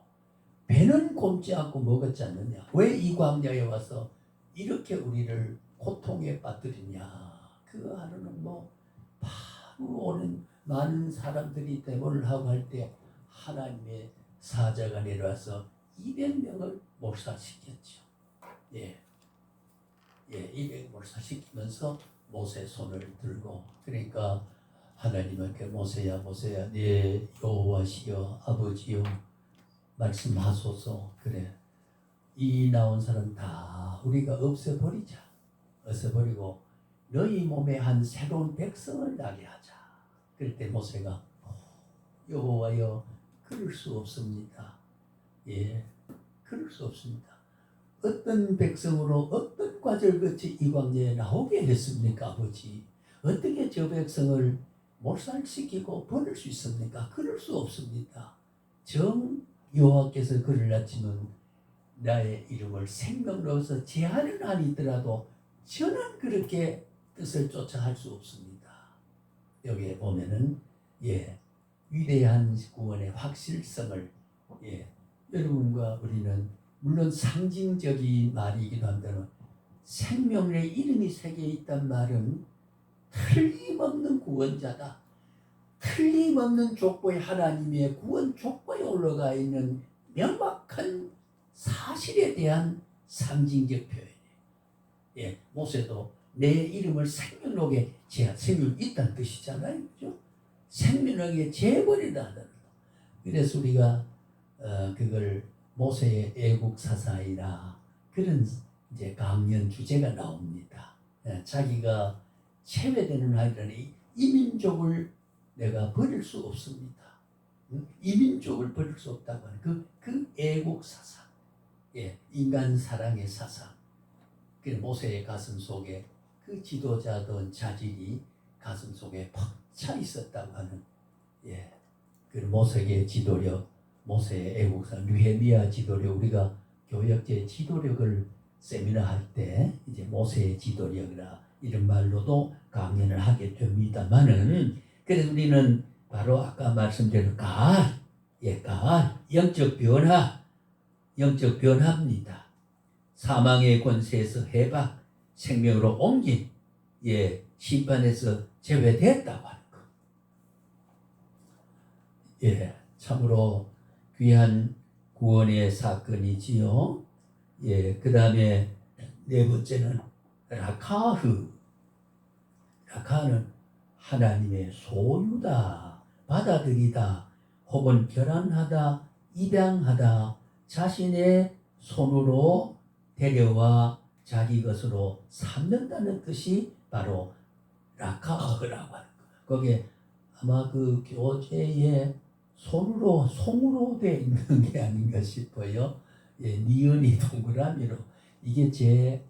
배는 굶지 않고 먹었지 않느냐? 왜 이 광야에 와서 이렇게 우리를 고통에 빠뜨리냐? 그 하루는 바로 오는 많은 사람들이 대모를 하고 할 때 하나님의 사자가 내려와서 200명을 몰살시켰죠. 예, 200 몰살시키면서 모세 손을 들고, 그러니까 하나님께 모세야 네 여호와시여 아버지여 말씀하소서. 그래, 이 나온 사람 다 우리가 없애버리자. 없애버리고 너희 몸에 한 새로운 백성을 나게 하자. 그럴 때 모세가 여호와여 그럴 수 없습니다. 예, 그럴 수 없습니다. 어떤 백성으로 어떤 과정을 거치 이 광야에 나오게 했습니까, 아버지? 어떻게 저 백성을 몰살시키고 버릴 수 있습니까? 그럴 수 없습니다. 정 여호와께서 그를 낳지는 나의 이름을 생명으로서 제하는 한이 있더라도 저는 그렇게 뜻을 쫓아 할 수 없습니다. 여기에 보면은 위대한 구원의 확실성을 여러분과 우리는 물론 상징적인 말이기도 한다면 생명의 이름이 새겨 있단 말은 틀림없는 구원자다. 틀림없는 족보의 하나님의 구원 족보에 올라가 있는 명확한 사실에 대한 상징적 표현이에요. 모세도 내 이름을 생명록에 생명 있다는 뜻이잖아요. 그죠? 생명록에 재버리다. 그래서 우리가 그걸 모세의 애국 사사이나 그런 이제 강연 주제가 나옵니다. 자기가 체외되는 아이들은 이 민족을 내가 버릴 수 없습니다. 이 민족을 버릴 수 없다고 하는 그 애국 사상, 인간 사랑의 사상. 그 모세의 가슴 속에 그 지도자던 자질이 가슴 속에 팍 차 있었다고 하는 그 모세의 지도력, 모세의 애국사, 느헤미야 지도력. 우리가 교역제 지도력을 세미나 할 때 이제 모세의 지도력이라 이런 말로도 강연을 하게 됩니다만은, 그래서 우리는 바로 아까 말씀드린 가알, 영적 변화입니다. 사망의 권세에서 해박, 생명으로 옮긴, 심판에서 제외됐다고 하는 것. 참으로 귀한 구원의 사건이지요. 그 다음에 네 번째는 라카흐. 라카는 하나님의 소유다, 받아들이다, 혹은 결함하다, 입양하다, 자신의 손으로 데려와 자기 것으로 삼는다는 뜻이 바로 라카흐라고 하는 거. 거기에 아마 그 교재에 송으로 되어 있는 게 아닌가 싶어요. 니은이 동그라미로. 이게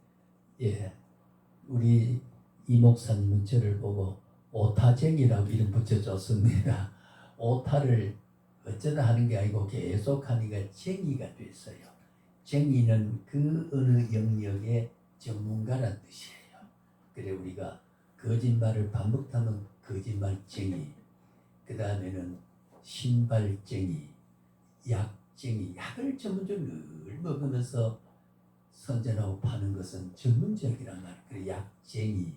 우리 이 목사님은 저를 보고 오타쟁이라고 이름 붙여줬습니다. 오타를 어쩌다 하는 게 아니고 계속 하니까 쟁이가 됐어요. 쟁이는 그 어느 영역의 전문가란 뜻이에요. 그래 우리가 거짓말을 반복하면 거짓말쟁이, 그 다음에는 신발쟁이, 약쟁이, 약을 전문적으로 늘 먹으면서 선전하고 파는 것은 전문적이란 말이에요. 그래 약쟁이.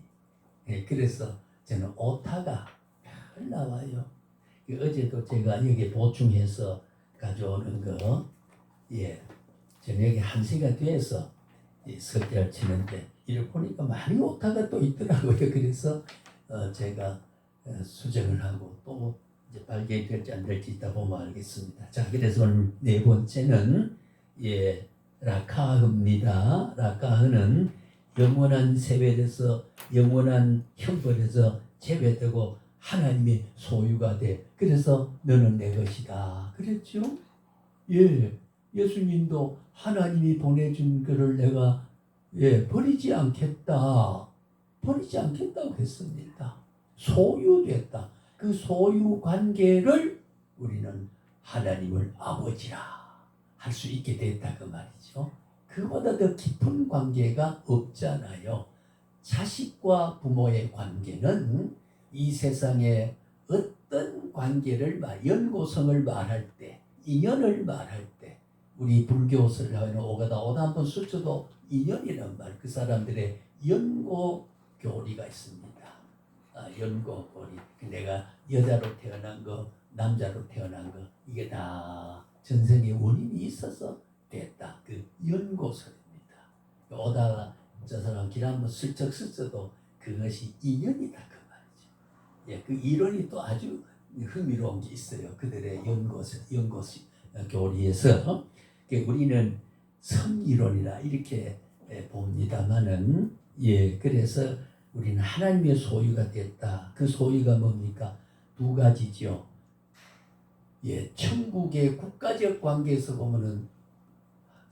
그래서 저는 오타가 잘 나와요. 어제도 제가 여기 보충해서 가져오는 거, 저녁에 1시가 돼서 석대를 치는데 이를 보니까 많이 오타가 또 있더라고요. 그래서 제가 수정을 하고 또 이제 발견이 될지 안 될지 이따 보면 알겠습니다. 자, 그래서 오늘 네 번째는 라카흐입니다. 라카흐는 영원한 세월에서 영원한 형벌에서 제외되고 하나님의 소유가 돼. 그래서 너는 내 것이다. 그랬죠? 예수님도 하나님이 보내준 그를 내가 버리지 않겠다고 했습니다. 소유됐다. 그 소유 관계를 우리는 하나님을 아버지라 할 수 있게 됐다 그 말이죠. 그보다 더 깊은 관계가 없잖아요. 자식과 부모의 관계는 이 세상에 어떤 관계를 연고성을 말할 때, 인연을 말할 때, 우리 불교를 하는 오가다 한번 수쳐도 인연이란 말, 그 사람들의 연고 교리가 있습니다. 연고 교리. 내가 여자로 태어난 거, 남자로 태어난 거, 이게 다 전생의 원인이 있어서 됐다. 그 연고설입니다. 오다가 저 사람 길 한번 슬쩍 스쳐도 그것이 인연이다 그 말이죠. 그 이론이 또 아주 흥미로운 게 있어요. 그들의 연고 교리에서. 우리는 성이론이라 이렇게 봅니다만은, 그래서 우리는 하나님의 소유가 됐다. 그 소유가 뭡니까? 두 가지죠. 천국의 국가적 관계에서 보면은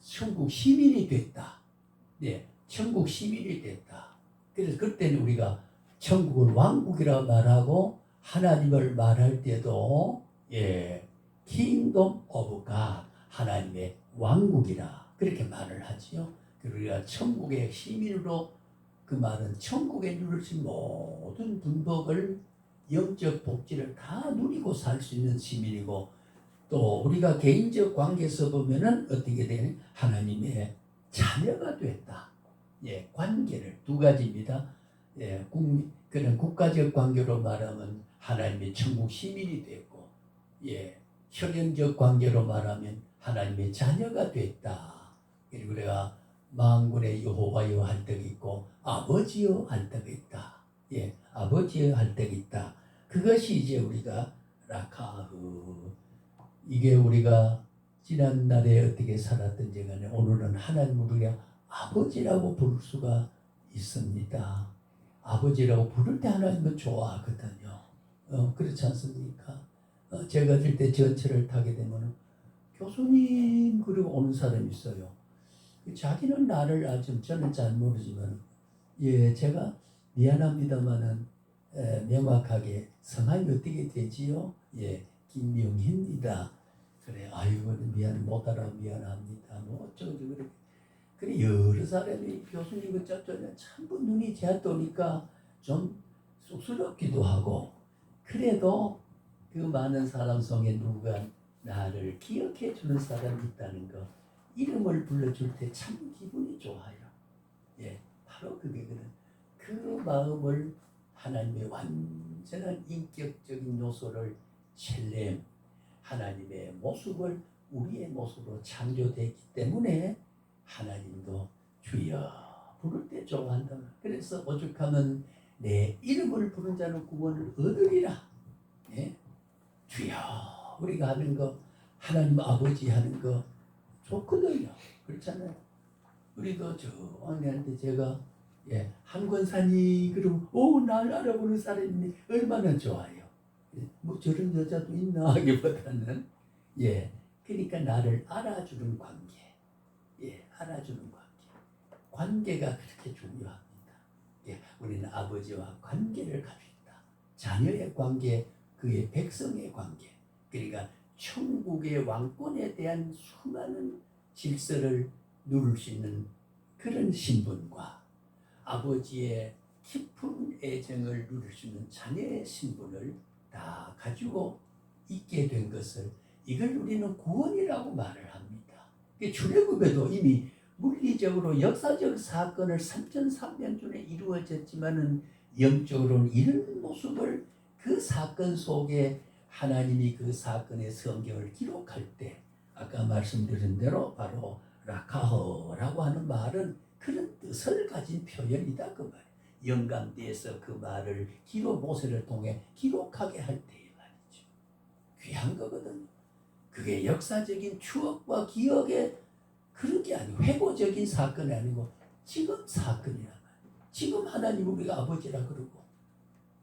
천국 시민이 됐다. 천국 시민이 됐다. 그래서 그때는 우리가 천국을 왕국이라 말하고 하나님을 말할 때도 Kingdom of God, 하나님의 왕국이라 그렇게 말을 하지요. 우리가 천국의 시민으로 그 말은 천국에 누릴 모든 분복을 영적 복지를 다 누리고 살 수 있는 시민이고 또 우리가 개인적 관계에서 보면은 어떻게 되냐 하나님의 자녀가 됐다. 예, 관계를 두 가지입니다. 예, 그런 국가적 관계로 말하면 하나님의 천국 시민이 됐고, 예, 혈연적 관계로 말하면 하나님의 자녀가 됐다. 그리고 우리가 만군의 여호와여 할 때가 있고 아버지여 할 때가 있다. 예, 아버지여 할 때가 있다. 그것이 이제 우리가 라카흐 이게 우리가 지난날에 어떻게 살았든지 간에 오늘은 하나님 우리가 아버지라고 부를 수가 있습니다. 아버지라고 부를 때 하나님은 좋아하거든요. 그렇지 않습니까? 제가 어릴 때 전철을 타게 되면 교수님 그리고 오는 사람이 있어요. 자기는 나를 저는 잘 모르지만 예 제가 미안합니다만은 명확하게 성함이 어떻게 되지요? 예 김명희입니다. 그래 아이고 못 알아 미안합니다. 뭐 어쩌고 그래. 그래 여러 사람이 교수님 그 저쪽에 참부 눈이 제ato니까 좀 쑥스럽기도 하고 그래도 그 많은 사람 속에 누가 나를 기억해 주는 사람이 있다는 거 이름을 불러줄 때 참 기분이 좋아요. 예, 바로 그게 그 마음을 하나님의 완전한 인격적인 요소를 셀렘 하나님의 모습을 우리의 모습으로 창조되기 때문에 하나님도 주여 부를 때 좋아한다. 그래서 오죽하면 내 이름을 부른 자는 구원을 얻으리라. 예? 주여 우리가 하는 거 하나님 아버지 하는 거 좋거든요. 그렇잖아요. 우리도 저 언니한테 제가 예, 한권산이 그럼 날 알아보는 사람이 얼마나 좋아요. 예, 뭐 저런 여자도 있나 하기보다는 예, 그러니까 나를 알아주는 관계, 예, 알아주는 관계가 그렇게 중요합니다. 예, 우리는 아버지와 관계를 가지고 있다. 자녀의 관계, 그의 백성의 관계, 그러니까 천국의 왕권에 대한 수많은 질서를 누릴 수 있는 그런 신분과 아버지의 깊은 애정을 누릴 수 있는 자녀의 신분을 다 가지고 있게 된 것을 이걸 우리는 구원이라고 말을 합니다. 출애굽에도 이미 물리적으로 역사적 사건을 3300년 전에 이루어졌지만은 영적으로는 이런 모습을 그 사건 속에 하나님이 그 사건의 성경을 기록할 때 아까 말씀드린 대로 바로 라카허라고 하는 말은 그런 뜻을 가진 표현이다 그 말이에요. 영감대에서 그 말을 기록 모세를 통해 기록하게 할 때의 말이죠. 귀한 거거든요. 그게 역사적인 추억과 기억의 그런 게 아니고 회고적인 사건이 아니고 지금 사건이란 말이에요. 지금 하나님 우리가 아버지라 그러고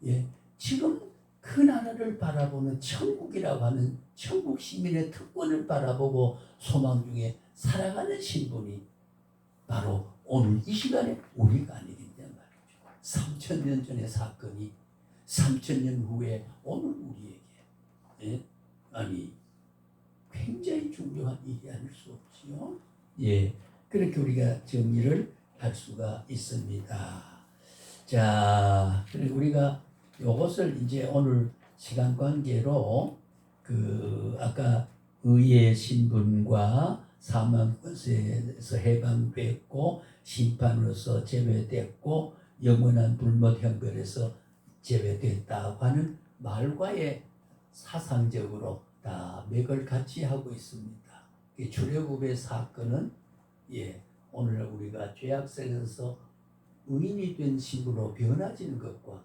예, 지금 그 나라를 바라보는 천국이라고 하는 천국 시민의 특권을 바라보고 소망 중에 살아가는 신분이 바로 오늘 이 시간에 우리가 아니겠냐 말이죠. 3000년 전의 사건이 3000년 후에 오늘 우리에게 예? 아니 굉장히 중요한 일이 아닐 수 없지요. 예, 그렇게 우리가 정리를 할 수가 있습니다. 자, 그리고 우리가 이것을 이제 오늘 시간 관계로 그 아까 의의 신분과 사망권세에서 해방됐고 심판으로서 제외됐고 영원한 불못 형벌에서 제외됐다고 하는 말과의 사상적으로 다 맥을 같이 하고 있습니다. 출애굽의 사건은 예, 오늘 우리가 죄악성에서 의인이 된 신분으로 변화지는 것과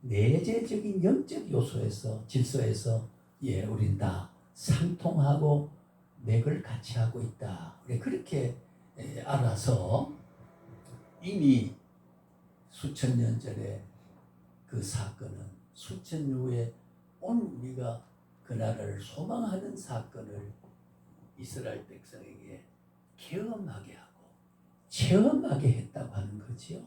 내재적인 영적 요소에서 질서에서 예, 우린 다 상통하고 맥을 같이 하고 있다. 우리 그렇게 알아서 이미 수천 년 전에 그 사건은 수천 년 후에 오늘 우리가 그 나라를 소망하는 사건을 이스라엘 백성에게 경험하게 하고 체험하게 했다고 하는 거지요.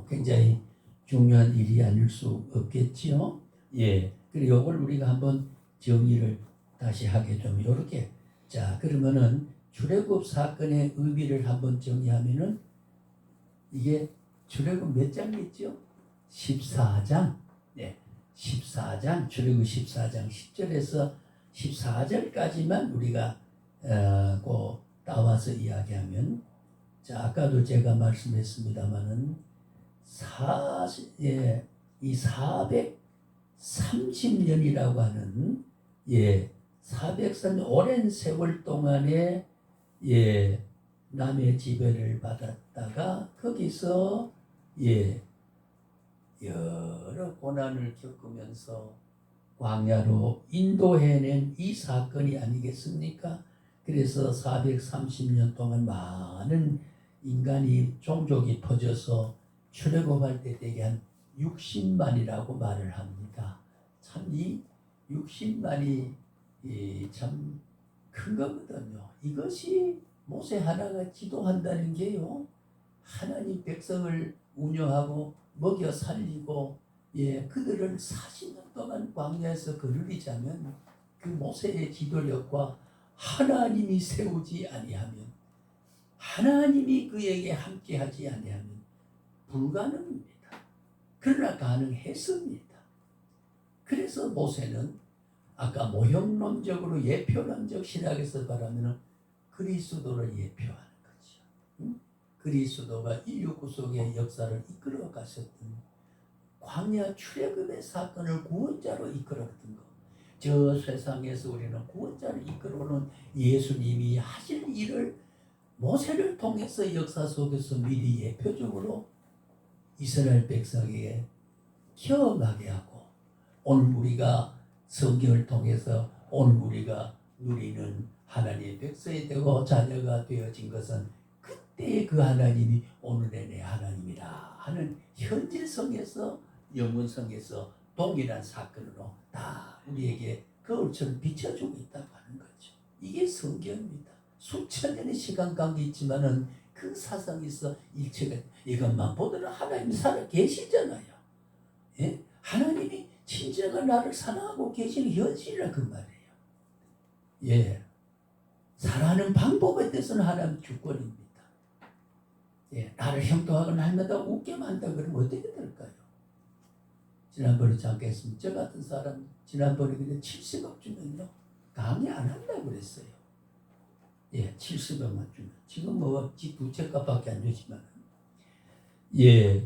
굉장히 중요한 일이 아닐 수 없겠지요. 예, 그리고 이걸 우리가 한번 정리를 다시 하게 되면 이렇게 자 그러면은 출애굽 사건의 의미를 한번 정리하면은 이게 출애굽 몇 장 있죠? 14장. 네. 14장 출애굽 14장 10절에서 14절까지만 우리가 그 따와서 이야기하면, 자, 아까도 제가 말씀했습니다마는 이 430년이라고 하는 430년 오랜 세월 동안에 남의 지배를 받았다가 거기서 여러 고난을 겪으면서 광야로 인도해낸 이 사건이 아니겠습니까? 그래서 430년 동안 많은 인간이 종족이 퍼져서 출애굽할 때 대개 한 60만이라고 말을 합니다. 참 이 60만이 참 큰 거거든요. 이것이 모세 하나가 지도한다는 게요, 하나님 백성을 운영하고 먹여 살리고 그들을 40년 동안 광야에서 거느리자면 그 모세의 지도력과 하나님이 세우지 아니하면, 하나님이 그에게 함께하지 아니하면 불가능입니다. 그러나 가능했습니다. 그래서 모세는 아까 모형론적으로 예표론적 신학에서 말하면 그리스도를 예표하는 거죠. 그리스도가 인류 구속의 역사를 이끌어 가셨던 광야 출애굽의 사건을 구원자로 이끌었던 것, 저 세상에서 우리는 구원자를 이끌어오는 예수님이 하실 일을 모세를 통해서 역사 속에서 미리 예표적으로 이스라엘 백성에게 경험하게 하고, 오늘 우리가 성경을 통해서 오늘 우리가 누리는 하나님의 백성이 되고 자녀가 되어진 것은 그때의 그 하나님이 오늘의 내 하나님이라 하는 현재성에서 영원성에서 동일한 사건으로 다 우리에게 거울처럼 비춰주고 있다고 하는 거죠. 이게 성경입니다. 수천 년의 시간 관계 있지만은 그 사상에서 일체가, 이것만 보더라도 하나님이 살아 계시잖아요. 예? 하나님이 진정한 나를 사랑하고 계시는 현실이라 그 말이에요. 살아가는 방법에 대해서는 하나님 주권입니다. 나를 형통하거나 날마다 웃게 만다 그러면 어떻게 될까요? 지난번에 잠깐 했습니다. 저 같은 사람 지난번에 그냥 70억 주면요 강의 안 한다고 그랬어요. 70억만 주면. 지금 집 두 채 값밖에 안 주지만.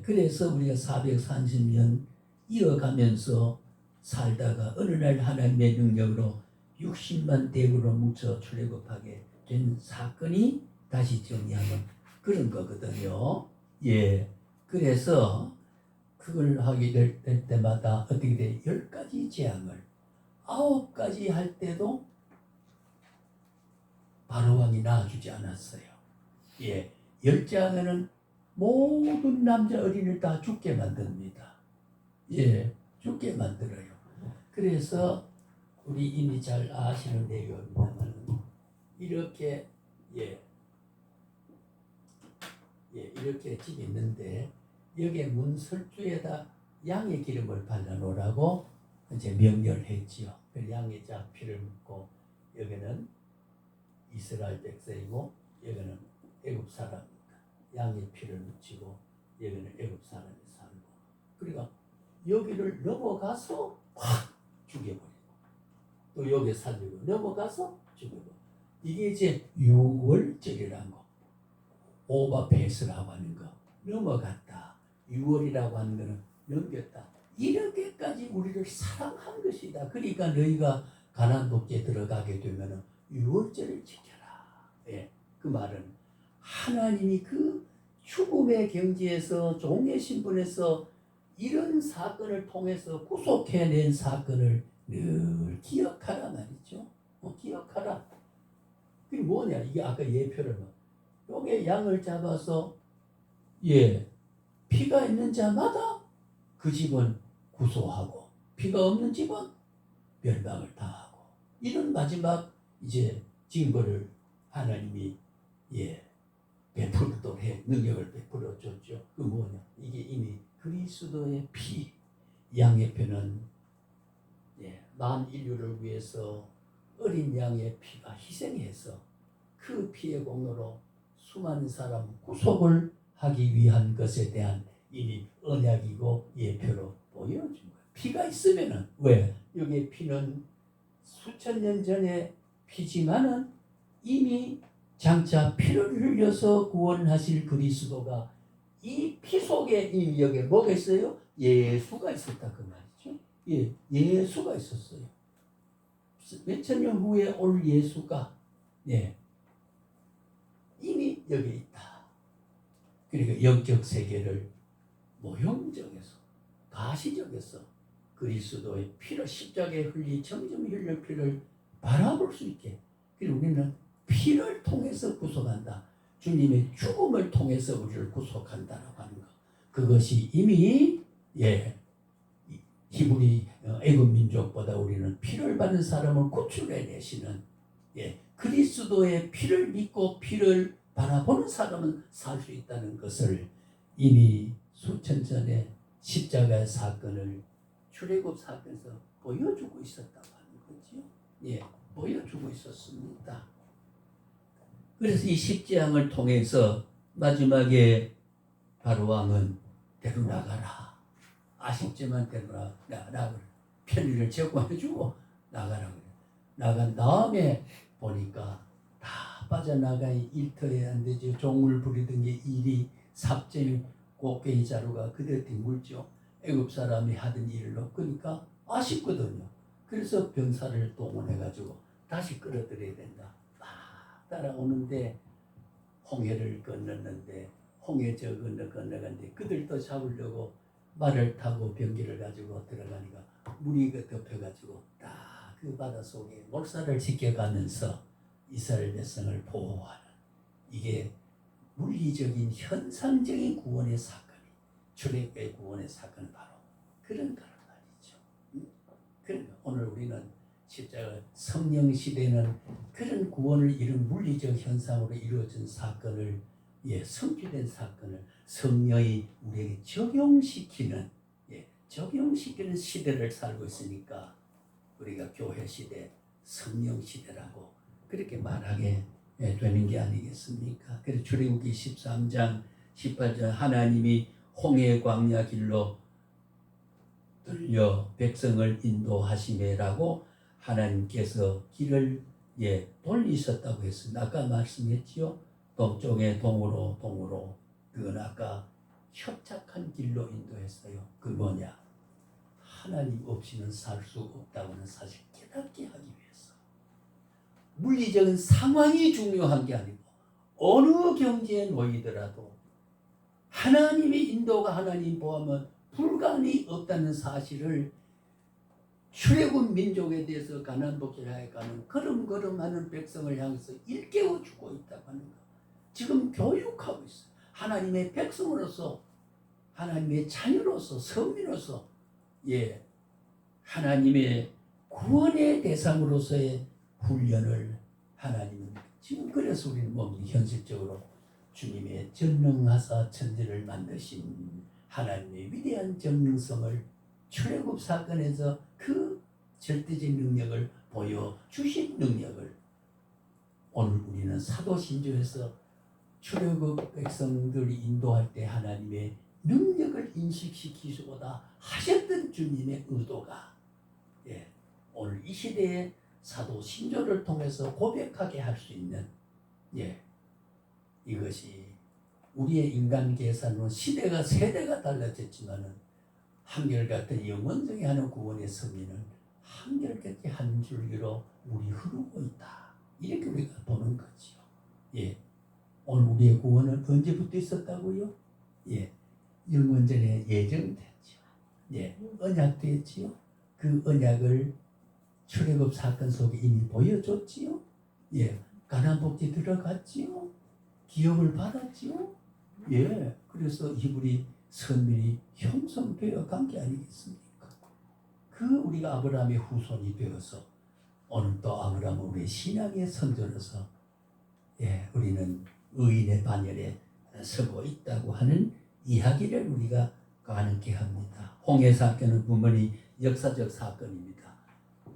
그래서 우리가 430년 이어가면서 살다가 어느 날 하나님의 능력으로 60만 대구로 뭉쳐 출애굽하게 된 사건이, 다시 정리하면 그런 거거든요. 그래서 그걸 하게 될 때마다 어떻게 돼? 10가지 재앙을 9가지 할 때도 바로왕이 낳아주지 않았어요. 10재앙에는 모든 남자 어린이를 다 죽게 만듭니다. 죽게 만들어요. 그래서 우리 이미 잘 아시는 내용입니다만 이렇게 이렇게 집이 있는데 여기에 문설주에다 양의 기름을 발라놓으라고 이제 명령을 했지요. 양의 피를 묻고, 여기는 이스라엘 백성이고 여기는 애굽 사람입니다. 양의 피를 묻히고 여기는 애굽 사람이 살고, 그러니까 여기를 넘어가서 확 죽여버리고 또 여기 살리고 넘어가서 죽여버리고, 이게 이제 유월절이라는 거, 오버페이스라고 하는 거, 넘어갔다. 유월이라고 하는 거는 넘겼다. 이렇게까지 우리를 사랑한 것이다. 그러니까 너희가 가나안 복지에 들어가게 되면 유월절을 지켜라. 그 말은 하나님이 그 죽음의 경지에서 종의 신분에서 이런 사건을 통해서 구속해낸 사건을 늘 기억하라 말이죠. 기억하라. 그게 뭐냐? 이게 아까 예표를 여기에 양을 잡아서 피가 있는 자마다 그 집은 구속하고 피가 없는 집은 멸망을 당하고, 이런 마지막 이제 징벌을 하나님이 베풀도록 해 능력을 베풀어 줬죠. 그 뭐냐? 이게 이미 그리스도의 피, 양의 피는 만 인류를 위해서 어린 양의 피가 희생해서 그 피의 공로로 수많은 사람 구속을 하기 위한 것에 대한 이미 언약이고 예표로 보여준 거예요. 피가 있으면은 왜? 여기 피는 수천 년 전에 피지만은 이미 장차 피를 흘려서 구원하실 그리스도가 이 피 속에 이미 여기에 뭐가 있어요? 예수가 있었다 그 말이죠. 예, 예수가 있었어요. 몇천 년 후에 올 예수가 이미 여기 있다. 그러니까 영적 세계를 모형적에서 가시적에서 그리스도의 피를 십자가에 흘리 점점 흘릴 피를 바라볼 수 있게. 그리고 우리는 피를 통해서 구속한다. 주님의 죽음을 통해서 우리를 구속한다라고 하는 것. 그것이 이미 히브리 애굽 민족보다 우리는 피를 받은 사람을 구출해내시는 그리스도의 피를 믿고 피를 바라보는 사람은 살 수 있다는 것을 이미 수천 전에 십자가의 사건을 출애굽 사건에서 보여주고 있었다고 하는 거죠. 보여주고 있었습니다. 그래서 이 십지양을 통해서 마지막에 바로왕은 데려나가라. 아쉽지만 데려나가라. 편의를 제공해주고 나가라. 나간 다음에 보니까 다 빠져나가니 일터에 안 되죠. 종을 부리던 게 일이 삽쟁이 곡괭이 자루가 그대로 뒹굴죠. 애굽 사람이 하던 일로. 그러니까 아쉽거든요. 그래서 병사를 동원해가지고 다시 끌어들여야 된다. 막 따라오는데 홍해를 건넜는데 홍해 저 건너갔는데 그들도 잡으려고 말을 타고 병기를 가지고 들어가니까 물이 덮여가지고 딱 그 바다 속에 몰살을 지켜가면서 이스라엘 백성을 보호하는 이게 물리적인 현상적인 구원의 사건이 출애굽의 구원의 사건은 바로 그런 거란 말이죠. 그러니까 오늘 우리는 십자가 성령 시대는 그런 구원을 이룬 물리적 현상으로 이루어진 사건을 성취된 사건을 성령이 우리에게 적용시키는 시대를 살고 있으니까 우리가 교회 시대, 성령 시대라고 그렇게 말하게 되는 게 아니겠습니까? 그래서 출애굽기 13장 18절 하나님이 홍해 광야 길로 들려 백성을 인도하시매라고 하나님께서 길을 돌리셨다고 했습니다. 아까 말씀했지요. 동쪽에 동으로 그건 아까 협착한 길로 인도했어요. 그 뭐냐? 하나님 없이는 살 수 없다고는 사실 깨닫게 하기 위해서. 물리적인 상황이 중요한 게 아니고 어느 경지에 놓이더라도 하나님의 인도가 하나님 보하면 불가능이 없다는 사실을 출애굽 민족에 대해서 가나안 복지를 가는 걸음걸음하는 백성을 향해서 일깨워 주고 있다고 하는 거. 지금 교육하고 있어요. 하나님의 백성으로서 하나님의 자녀로서 서민으로서 하나님의 구원의 대상으로서의 훈련을 하나님은 지금 그래서 우리는 현실적으로 주님의 전능하사 천지를 만드신 하나님의 위대한 전능성을 출애굽 사건에서 그 절대적인 능력을 보여주신 능력을 오늘 우리는 사도신조에서 출애굽 백성들이 인도할 때 하나님의 능력을 인식시키시고자 하셨던 주님의 의도가 오늘 이 시대에 사도신조를 통해서 고백하게 할 수 있는 이것이 우리의 인간 계산으로 세대가 달라졌지만은 한결같은 영원성이 하는 구원의 섭리는 한결같이 한 줄기로 우리 흐르고 있다. 이렇게 우리가 보는 거지요. 오늘 우리의 구원은 언제부터 있었다고요? 영원전에 예정됐죠. 언약됐지요. 그 언약을 출애굽 사건 속에 이미 보여줬지요. 가나안 복지 들어갔지요. 기업을 받았지요. 그래서 히브리 선민이 형성되어 간 게 아니겠습니까? 그 우리가 아브라함의 후손이 되어서 오늘 또 아브라함은 우리의 신앙의 선조로서 우리는 의인의 반열에 서고 있다고 하는 이야기를 우리가 가능케 합니다. 홍해 사건은 분명히 역사적 사건입니다.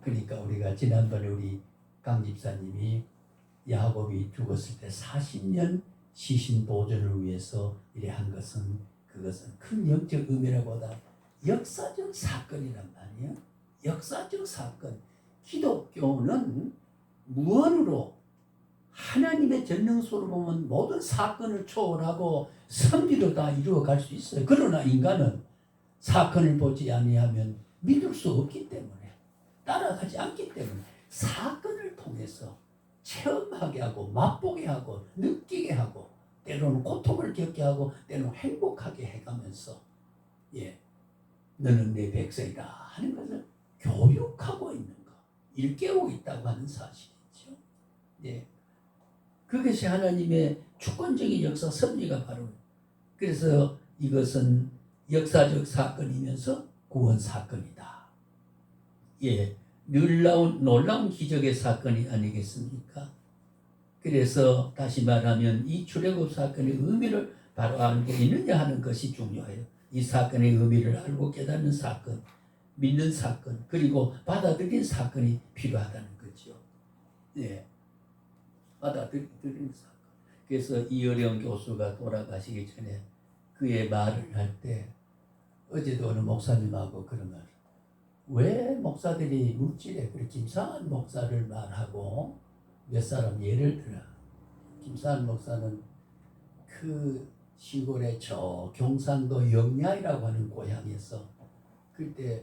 그러니까 우리가 지난번에 우리 강 집사님이 야곱이 죽었을 때 40년 시신 보존을 위해서 이래 한 것은 그것은 큰 영적 의미라보다 역사적 사건이란 말이에요. 역사적 사건. 기독교는 무언으로 하나님의 전능수로 보면 모든 사건을 초월하고 섭리로 다 이루어갈 수 있어요. 그러나 인간은 사건을 보지 아니하면 믿을 수 없기 때문에, 따라가지 않기 때문에 사건을 통해서 체험하게 하고 맛보게 하고 느끼게 하고 때로는 고통을 겪게 하고 때로는 행복하게 해가면서 너는 내 백성이다 하는 것을 교육하고 있는 것, 일깨우고 있다고 하는 사실이죠. 그것이 하나님의 주권적인 역사 섭리가 바로. 그래서 이것은 역사적 사건이면서 구원 사건이다. 놀라운 기적의 사건이 아니겠습니까? 그래서 다시 말하면 이 출애굽 사건의 의미를 바로 알고 있느냐 하는 것이 중요해요. 이 사건의 의미를 알고 깨닫는 사건, 믿는 사건, 그리고 받아들인 사건이 필요하다는 거죠. 받아들이는 사건. 그래서 이어령 교수가 돌아가시기 전에 그의 말을 할 때 어제도 어느 목사님하고 그런 말, 왜 목사들이 물질에 그렇게 김상한 목사를 말하고 몇 사람 예를 들어 김상한 목사는 그 시골의 저 경상도 영야이라고 하는 고향에서 그때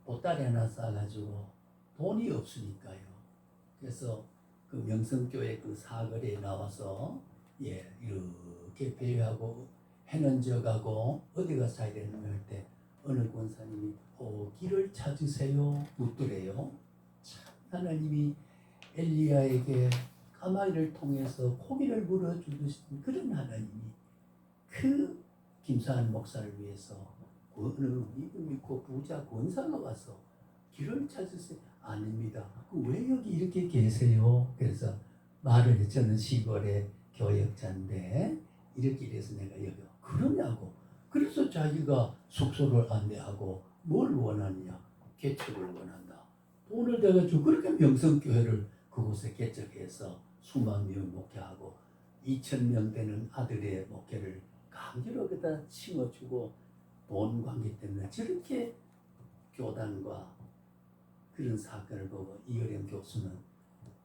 보따리 하나 싸가지고 돈이 없으니까요. 그래서 그 명성교회 그 사거리에 나와서 이렇게 배회하고 해는 져가고 어디가 사야 되는 할 때 어느 권사님이 길을 찾으세요 묻더래요. 참 하나님이 엘리야에게 까마귀를 통해서 고기를 물어주듯이 그런 하나님이 그 김상한 목사를 위해서 어느 믿음 있고 부자 권사가 와서 길을 찾으세요. 아닙니다. 왜 여기 이렇게 계세요? 그래서 말을 해. 저는 시골의 교역자인데 이렇게 이래서 내가 여기 그러냐고. 그래서 자기가 숙소를 안내하고 뭘 원하느냐? 개척을 원한다. 돈을 대가지고 그렇게 명성교회를 그곳에 개척해서 수만 명 목회하고 2,000명 되는 아들의 목회를 강제로 그다 심어주고 돈 관계 때문에 저렇게 교단과 그런 사건을 보고 이어령 교수는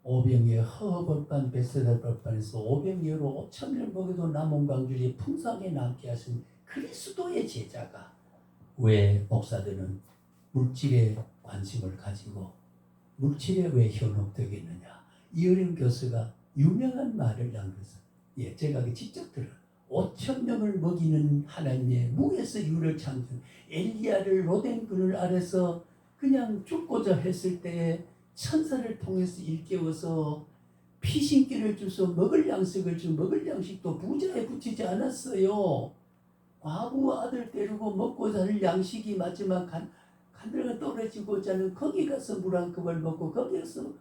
500여 허허벌판 베세달벌판에서 500여로 5,000명 먹여도 남은 광주리 풍성하게 남게 하신 그리스도의 제자가 왜 목사들은 물질에 관심을 가지고 물질에 왜 현혹되겠느냐. 이어령 교수가 유명한 말을 남겼어요. 제가 직접 들어요. 5,000명을 먹이는 하나님의 무에서 유를 창조 엘리야를 로된 그늘 아래서 그냥 죽고자 했을 때에 천사를 통해서 일깨워서 피신기를 주서 먹을 양식을 주 먹을 양식도 부자에 붙이지 않았어요. 과부 아들 데리고 먹고 자는 양식이 마지막 간들가 떨어지고자 하는 거기 가서 물 한 컵을 먹고 거기에서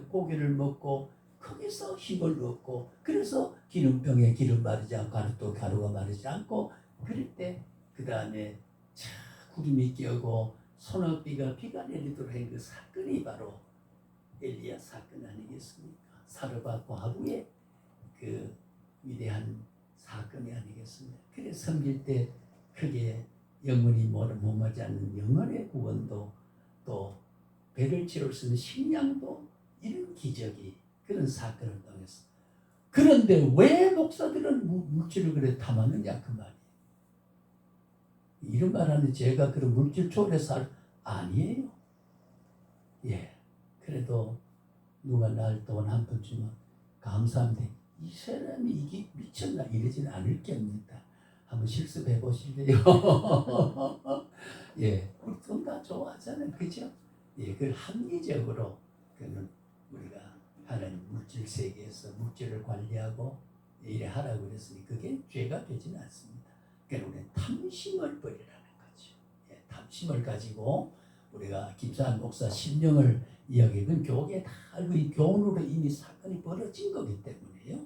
고기를 먹고 거기서 힘을 얻고 그래서 기름병에 기름 마르지 않고 가루가 마르지 않고 그럴 때 그 다음에 구름이 끼어고 소낙비가 비가 내리도록 한 그 사건이 바로 엘리야 사건 아니겠습니까? 사르밧 과부의 그 위대한 사건이 아니겠습니까? 그래서 섬길 때 크게 영원히 목마르지 않는 영원의 구원도 또 배를 채울 수 있는 식량도 이런 기적이 그런 사건을 통해서. 그런데 왜 목사들은 물질을 그래 탐하느냐 그 말이에요. 이런 말하는 제가 그런 물질 초월해서 아니에요. 그래도 누가 날 돈 한 푼 주면 감사한데 이 사람이 이게 미쳤나 이러진 않을 겁니다. 한번 실습해 보실래요? 우리 돈 다 좋아하잖아요. 그죠? 그걸 합리적으로 그는 우리가 하나님 물질 세계에서 물질을 관리하고 이래 하라고 그랬으니 그게 죄가 되지는 않습니다. 그러니까 우리는 탐심을 버리라는 거죠. 탐심을 가지고 우리가 김상한 목사 심령을 이야기하는 교계 다 알고 이 교훈으로 이미 사건이 벌어진 거기 때문에요.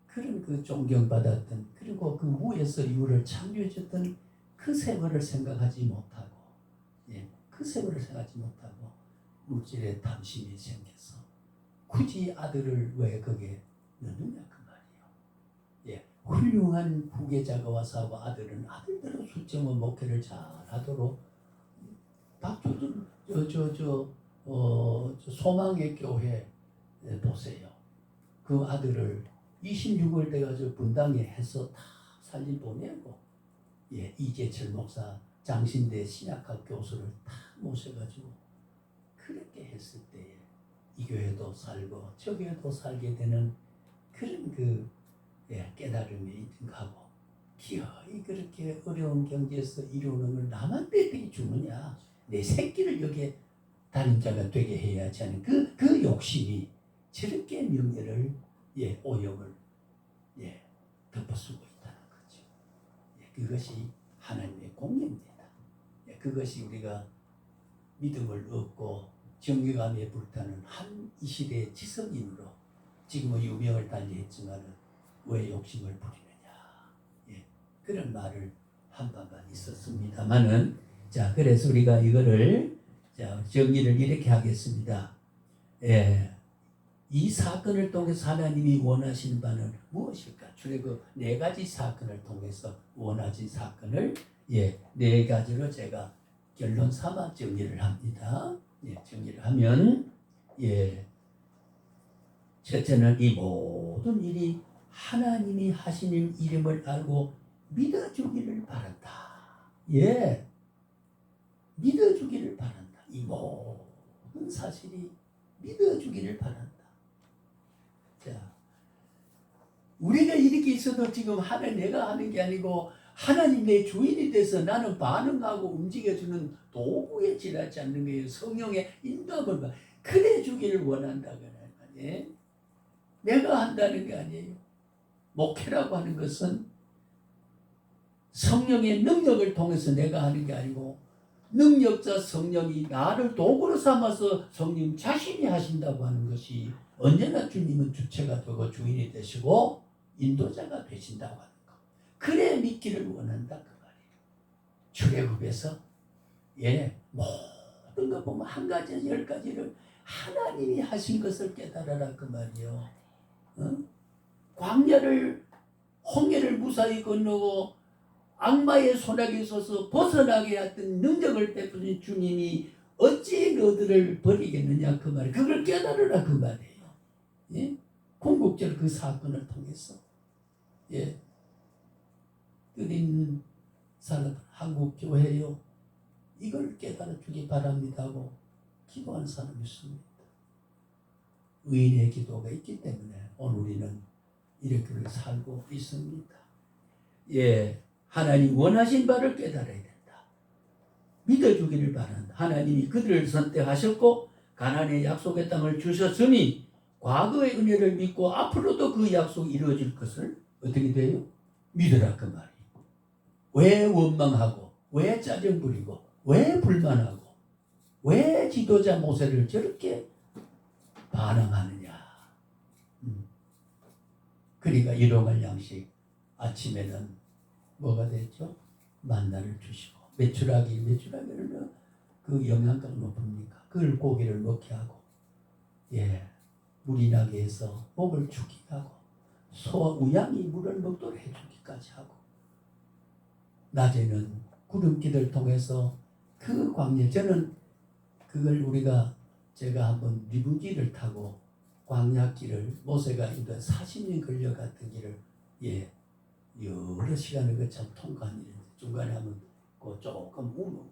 그런 그 존경받았던 그리고 그 무에서 유를 창조해줬던 그 세월을 생각하지 못하고 그 세월을 생각하지 못하고 물질에 탐심이 생겨서 굳이 아들을 왜 거기에 넣느냐 그 말이에요. 예, 훌륭한 후계자가 와서 하고 아들은 아들대로 수정원 목회를 잘 하도록 박조준 소망의 교회 보세요. 그 아들을 26월 돼가지고 분당에 해서 다 살림 보내고, 예, 이재철 목사 장신대 신약학 교수를 다 모셔가지고 그렇게 했을 때에 이 교회도 살고 저 교회도 살게 되는 그런 깨달음이 있는가고, 기어이 그렇게 어려운 경제에서 이루는 걸 남한테 주느냐, 내 새끼를 여기에 단임자가 되게 해야지 하는 그 욕심이 저렇게 명예를 오염을 덮어쓰고 있다는 거죠. 그것이 하나님의 공예입니다. 그것이 우리가 믿음을 얻고 정의감에 불타는 한 이 시대의 지성인으로 지금은 유명을 달리했지만 왜 욕심을 부리느냐, 그런 말을 한 바가 있었습니다만은, 자, 그래서 우리가 이거를 정리를 이렇게 하겠습니다. 이 사건을 통해서 하나님이 원하시는 바는 무엇일까? 출애굽 4가지 사건을 통해서 원하신 사건을 네 가지로 제가 결론 삼아 정리를 합니다. 정리를 하면, 첫째는 이 모든 일이 하나님이 하시는 이름을 알고 믿어주기를 바란다. 믿어주기를 바란다. 이 모든 사실이 믿어주기를 바란다. 자, 우리가 이렇게 있어도 지금 내가 하는 게 아니고 하나님 내 주인이 돼서 나는 반응하고 움직여주는 도구에 지나지 않는 거예요. 성령의 인도함을 그래 주기를 원한다거나, 내가 한다는 게 아니에요. 목회라고 하는 것은 성령의 능력을 통해서 내가 하는 게 아니고, 능력자 성령이 나를 도구로 삼아서 성령 자신이 하신다고 하는 것이, 언제나 주님은 주체가 되고 주인이 되시고 인도자가 되신다고 하는 것. 그래 믿기를 원한다 그 말이에요. 출애굽에서 모든 거 보면 한 가지 10가지를 하나님이 하신 것을 깨달아라 그 말이에요. 광야를 홍해를 무사히 건너고 악마의 손아귀에 있어서 벗어나게 했던 능력을 베푸신 주님이 어찌 너들을 버리겠느냐 그 말이에요. 그걸 깨달으라 그 말이에요. 궁극적으로 그 사건을 통해서 뜻있는 사람 한국 교회요, 이걸 깨달아 주기 바랍니다 하고 기도한 사람이 있습니다. 의인의 기도가 있기 때문에 오늘 우리는 이렇게 살고 있습니다. 하나님 원하신 바를 깨달아야 된다. 믿어주기를 바란다. 하나님이 그들을 선택하셨고 가나안의 약속의 땅을 주셨으니 과거의 은혜를 믿고 앞으로도 그 약속이 이루어질 것을 어떻게 돼요? 믿으라 그 말이에요. 왜 원망하고, 왜 짜증 부리고, 왜 불만하고, 왜 지도자 모세를 저렇게 반항하느냐. 그러니까 일용할 양식, 아침에는 뭐가 됐죠? 만나를 주시고, 메추라기는 그 영양가가 높습니까? 그걸 고기를 먹게 하고, 물이 나게 해서 목을 죽이게 하고, 소와 우양이 물을 먹도록 해주기까지 하고, 낮에는 구름기를 통해서 그 광야, 저는 그걸 제가 한번 리무진을 타고 광야길을 모세가 인도 40년 걸려갔던 길을 여러 시간을 참 통과한 일인데, 중간에 하면 그 조금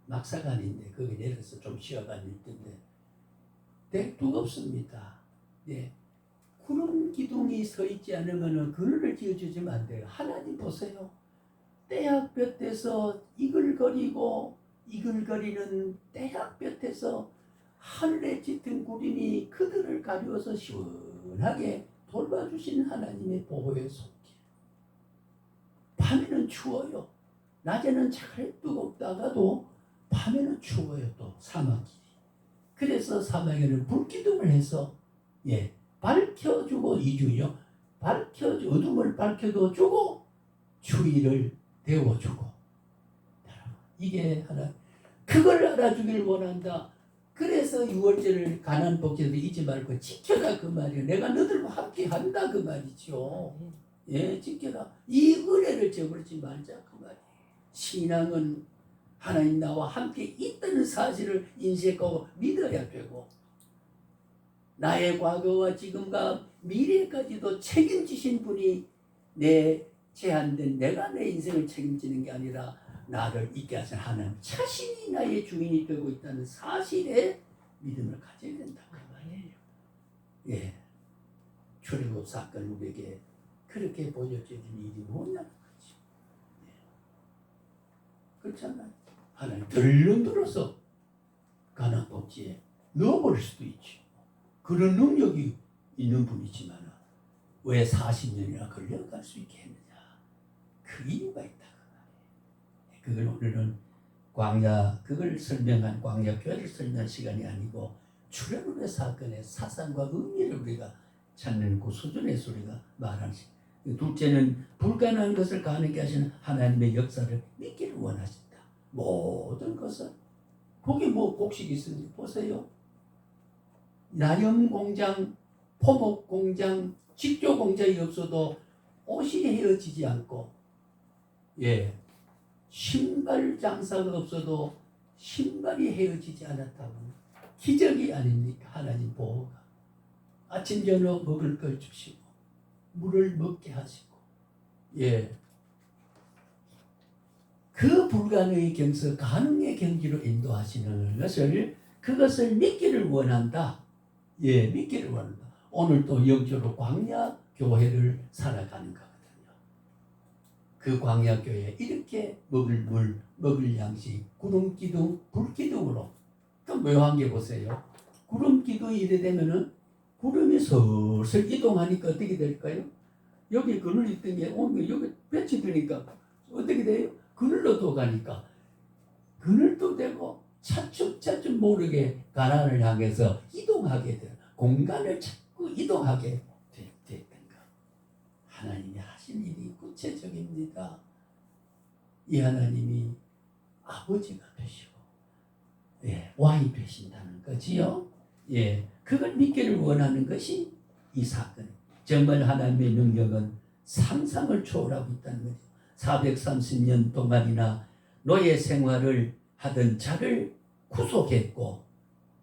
막사간인데 거기 내려서 좀 쉬어간 일인데 되게 두껍습니다. 구름 기둥이 서 있지 않으면 그늘을 지어주시면 안 돼요. 하나님 보세요. 떼약볕에서 이글거리는 떼약볕에서 하늘에 짙은 구름이 그들을 가리워서 시원하게 돌봐주신 하나님의 보호의 손길. 밤에는 추워요. 낮에는 잘 뜨겁다가도 밤에는 추워요. 또 사막이. 그래서 사막에는 불기둥을 해서 밝혀주고, 이주요, 어둠을 밝혀도 주고 추위를 데워주고. 이게 하나, 그걸 알아주길 원한다. 그래서 유월절을 가난 복제도 잊지 말고 지켜라 그 말이에요. 내가 너들과 함께 한다 그 말이죠. 예, 지켜라. 이 은혜를 저버리지 말자 그 말이에요. 신앙은 하나님 나와 함께 있다는 사실을 인식하고 믿어야 되고, 나의 과거와 지금과 미래까지도 책임지신 분이 내 제한된 내가 내 인생을 책임지는 게 아니라 나를 있게 하신 하나님 자신이 나의 주인이 되고 있다는 사실에 믿음을 가져야 된다 그 말이에요. 예, 출애굽 사건 우리에게 그렇게 보여주는 일이 뭐냐는 거죠. 예. 그렇잖아요. 하나님 들러들어서 가나안 복지에 넣어버릴 수도 있지. 그런 능력이 있는 분이지만 왜 40년이나 걸려갈 수 있게 했느냐. 그 이유가 있다 그 말이에요. 그걸 오늘은 광야, 그걸 설명한 광야 교회를 설명한 시간이 아니고 출애굽의 사건의 사상과 의미를 우리가 찾는 그 수준에서 우리가 말하는 시간. 둘째는 불가능한 것을 가능하게 하시는 하나님의 역사를 믿기를 원하신다. 모든 것은 거기 뭐 곡식이 있습니다. 보세요. 나염 공장, 포목 공장, 직조 공장이 없어도 옷이 헤어지지 않고, 예, 신발 장사가 없어도 신발이 헤어지지 않았다면 기적이 아닙니까? 하나님 보호가 아침 저녁 먹을 걸 주시고 물을 먹게 하시고, 예, 그 불가능의 경서 가능의 경지로 인도하시는 것을, 그것을 믿기를 원한다. 예, 믿기를 원한다. 오늘 또 영적으로 광야 교회를 살아가는 거거든요. 그 광야 교회 이렇게 먹을 물, 먹을 양식, 구름 기둥, 불 기둥으로. 또 묘한 게 보세요. 구름 기둥이 이래 되면은 구름이 슬슬 이동하니까 어떻게 될까요? 여기 그늘 있던 게 오면 여기 볕이 드니까 어떻게 돼요? 그늘로 가니까 그늘도 되고 차츰차츰 모르게 가나안을 향해서 이동하게 돼요. 공간을 자꾸 이동하게 됐던가. 하나님이 하신 일이 구체적입니다. 이 하나님이 아버지가 되시고, 예, 왕이 되신다는 거지요. 예, 그걸 믿기를 원하는 것이 이 사건. 정말 하나님의 능력은 상상을 초월하고 있다는 거죠. 430년 동안이나 노예 생활을 하던 자를 구속했고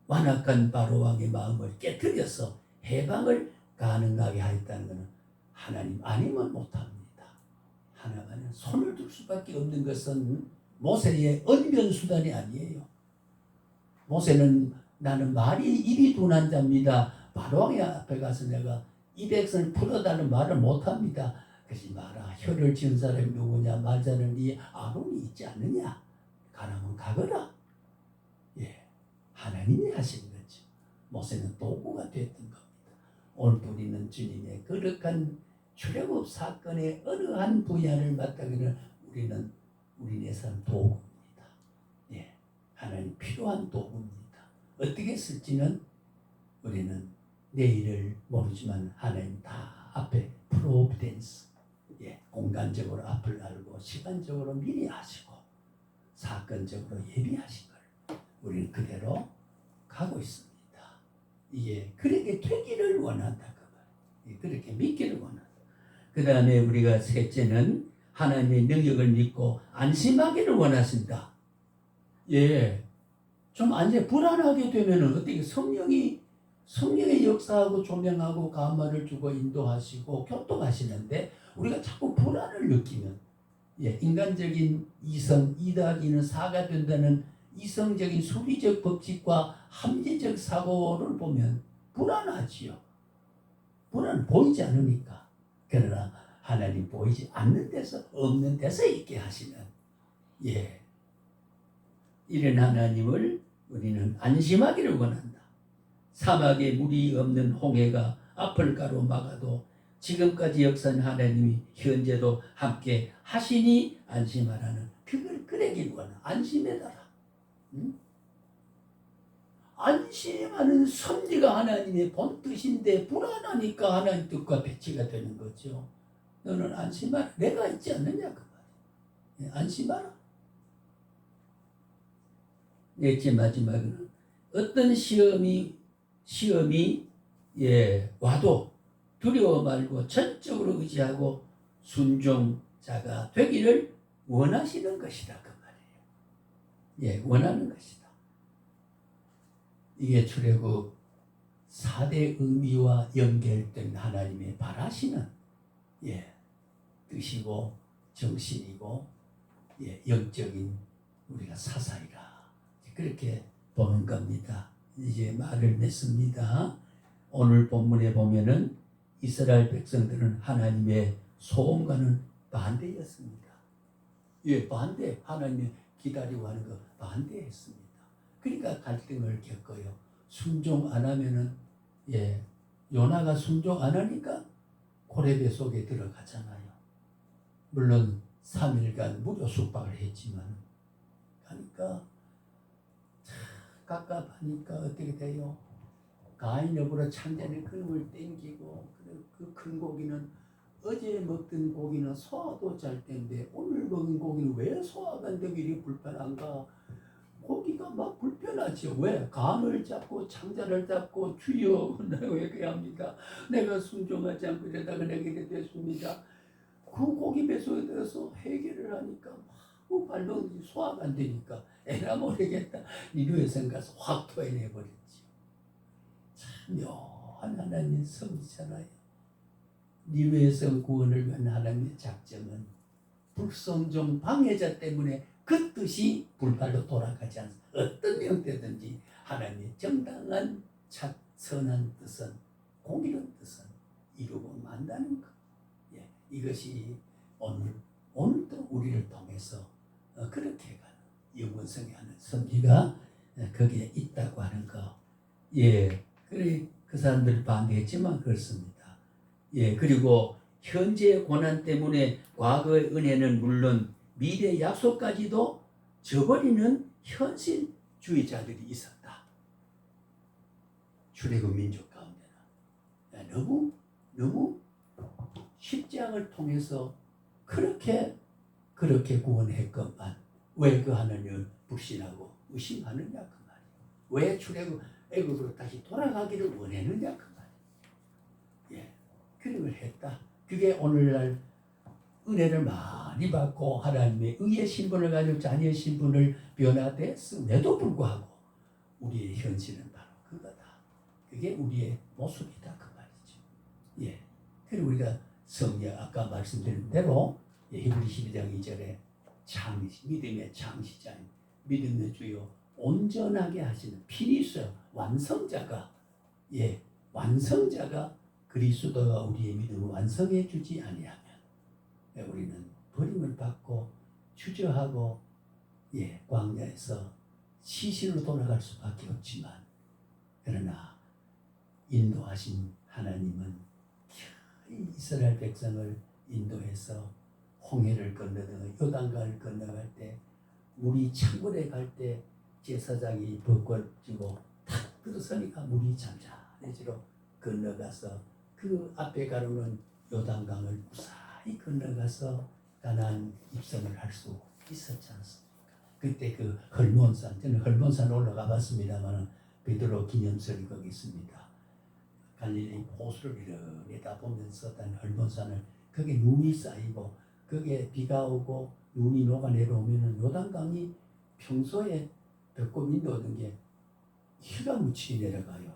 완악한 바로 왕의 마음을 깨뜨려서 해방을 가능하게 하였다는 것은 하나님 아니면 못합니다. 하나님은 손을 들 수밖에 없는 것은 모세의 언변수단이 아니에요. 모세는 나는 말이 입이 둔한 자입니다. 바로 왕의 앞에 가서 내가 이 백성을 풀어달라는 말을 못합니다. 그러지 마라. 혀를 지은 사람이 누구냐? 말자는 이 아론이 있지 않느냐? 가라면 가거라. 예, 하나님이 하신 거죠. 모세는 도구가 됐던 겁니다. 오늘 우리는 주님의 거룩한 출애굽 사건의 어느 한 분야를 맡다기는 우리는 우리네 삶 도구입니다. 예, 하나님 필요한 도구입니다. 어떻게 쓸지는 우리는 내일을 모르지만 하나님 다 앞에 프로비덴스, 예, 공간적으로 앞을 알고 시간적으로 미리 하시고 사건적으로 예비하신 걸 우리는 그대로 가고 있습니다. 이게 그렇게 되기를 원한다 그 말. 그렇게 믿기를 원한다. 그 다음에 우리가 셋째는 하나님의 능력을 믿고 안심하기를 원하신다. 예, 좀 안심 불안하게 되면은 어떻게 성령의 역사하고 조명하고 감화를 주고 인도하시고 교통하시는데 우리가 자꾸 불안을 느끼면, 예, 인간적인 이성, 2+2는 4가 된다는 이성적인 수리적 법칙과 합리적 사고를 보면 불안하지요. 불안 보이지 않으니까. 그러나 하나님 보이지 않는 데서 없는 데서 있게 하시는, 예, 이런 하나님을 우리는 안심하기를 원한다. 사막에 물이 없는 홍해가 앞을 가로막아도 지금까지 역사한 하나님이 현재도 함께 하시니 안심하라는, 그걸 그러길 원한다. 안심해달라. 응? 안심하는 섭리가 하나님의 본뜻인데 불안하니까 하나님 뜻과 배치가 되는 거죠. 너는 안심하라. 내가 있지 않느냐 그 말이야. 안심하라. 넷째 마지막으로 어떤 시험이 와도 두려워 말고 전적으로 의지하고 순종자가 되기를 원하시는 것이다 그 말이에요. 원하는 것이다. 이게 출애굽 4대 의미와 연결된 하나님의 바라시는 뜻이고 정신이고 영적인 우리가 사사이라 그렇게 보는 겁니다. 이제 말을 맺습니다. 오늘 본문에 보면은 이스라엘 백성들은 하나님의 소원과는 반대였습니다. 반대. 하나님이 기다리고 하는 거 반대했습니다. 그러니까 갈등을 겪어요. 순종 안 하면은 요나가 순종 안 하니까 고레배 속에 들어가잖아요. 물론 3일간 무료 숙박을 했지만 하니까 갑갑하니까 어떻게 돼요? 가인업으로 창자의 그놈을 땡기고 그 큰 고기는 어제 먹던 고기는 소화도 잘 텐데 오늘 먹은 고기는 왜 소화가 안 되고 이렇게 불편한가? 고기가 막 불편하죠. 왜? 간을 잡고 창자를 잡고 주여 왜 그래야 합니까? 내가 순종하지 않고 이러다가 내게 이렇게 됐습니다. 그 고기 뱃속에 들어서 해결을 하니까 막 발로 소화가 안 되니까 에라 모르겠다. 니누에선 가서 확 토해내버렸지. 참 묘한 하나님의 섭이잖아요. 니누에선 구원을 위한 하나님의 작정은 불순종 방해자 때문에 그 뜻이 불발로 돌아가지 않습니다. 어떤 형태든지 하나님의 정당한 선한 뜻은 공의로운 뜻은 이루고 만다는 것. 이것이 오늘도 우리를 통해서 그렇게 가는 영원성에 하는 섭리가 거기에 있다고 하는 거. 그래 그 사람들 반대했지만 그렇습니다. 그리고 현재의 고난 때문에 과거의 은혜는 물론 미래 약속까지도 저버리는 현실주의자들이 있었다. 출애굽 민족 가운데는 너무 십자가를 통해서 그렇게 구원했건만 왜 그 하나님을 불신하고 의심하느냐 그 말이에요. 왜 출애굽 애굽으로 다시 돌아가기를 원했느냐 그 말이에요. 그림을 했다. 그게 오늘날 은혜를 많이 받고 하나님의 의의 신분을 가지고 자녀의 신분을 변화됐음에도 불구하고 우리의 현실은 바로 그거다. 그게 우리의 모습이다 그 말이죠. 그리고 우리가 성경 아까 말씀드린 대로 히브리 12장 2절에 믿음의 창시자인 믿음의 주요 온전하게 하시는 피니스 완성자가 그리스도가 우리의 믿음을 완성해 주지 아니하면 우리는 버림을 받고 주저하고 광야에서 시신으로 돌아갈 수밖에 없지만 그러나 인도하신 하나님은 이스라엘 백성을 인도해서 홍해를 건너다가 요단강을 건너갈 때 물이 창궐에 갈 때 제사장이 벚꽃 쥐고 탁 들어서니까 물이 잠잠해지로 건너가서 그 앞에 가로는 요단강을 무사히 건너가서 가나안 입성을 할 수 있었지 않습니까? 그때 그 헐몬산, 저는 헐몬산 올라가 봤습니다만 베드로 기념설이 거기 있습니다. 갈릴리 호수를 이렇게 보면서 단 헐몬산을 거기에 눈이 쌓이고 거기에 비가 오고 눈이 녹아 내려오면은 요단강이 평소에 벚꽃이 넣는 게 희가 묻히게 내려가요.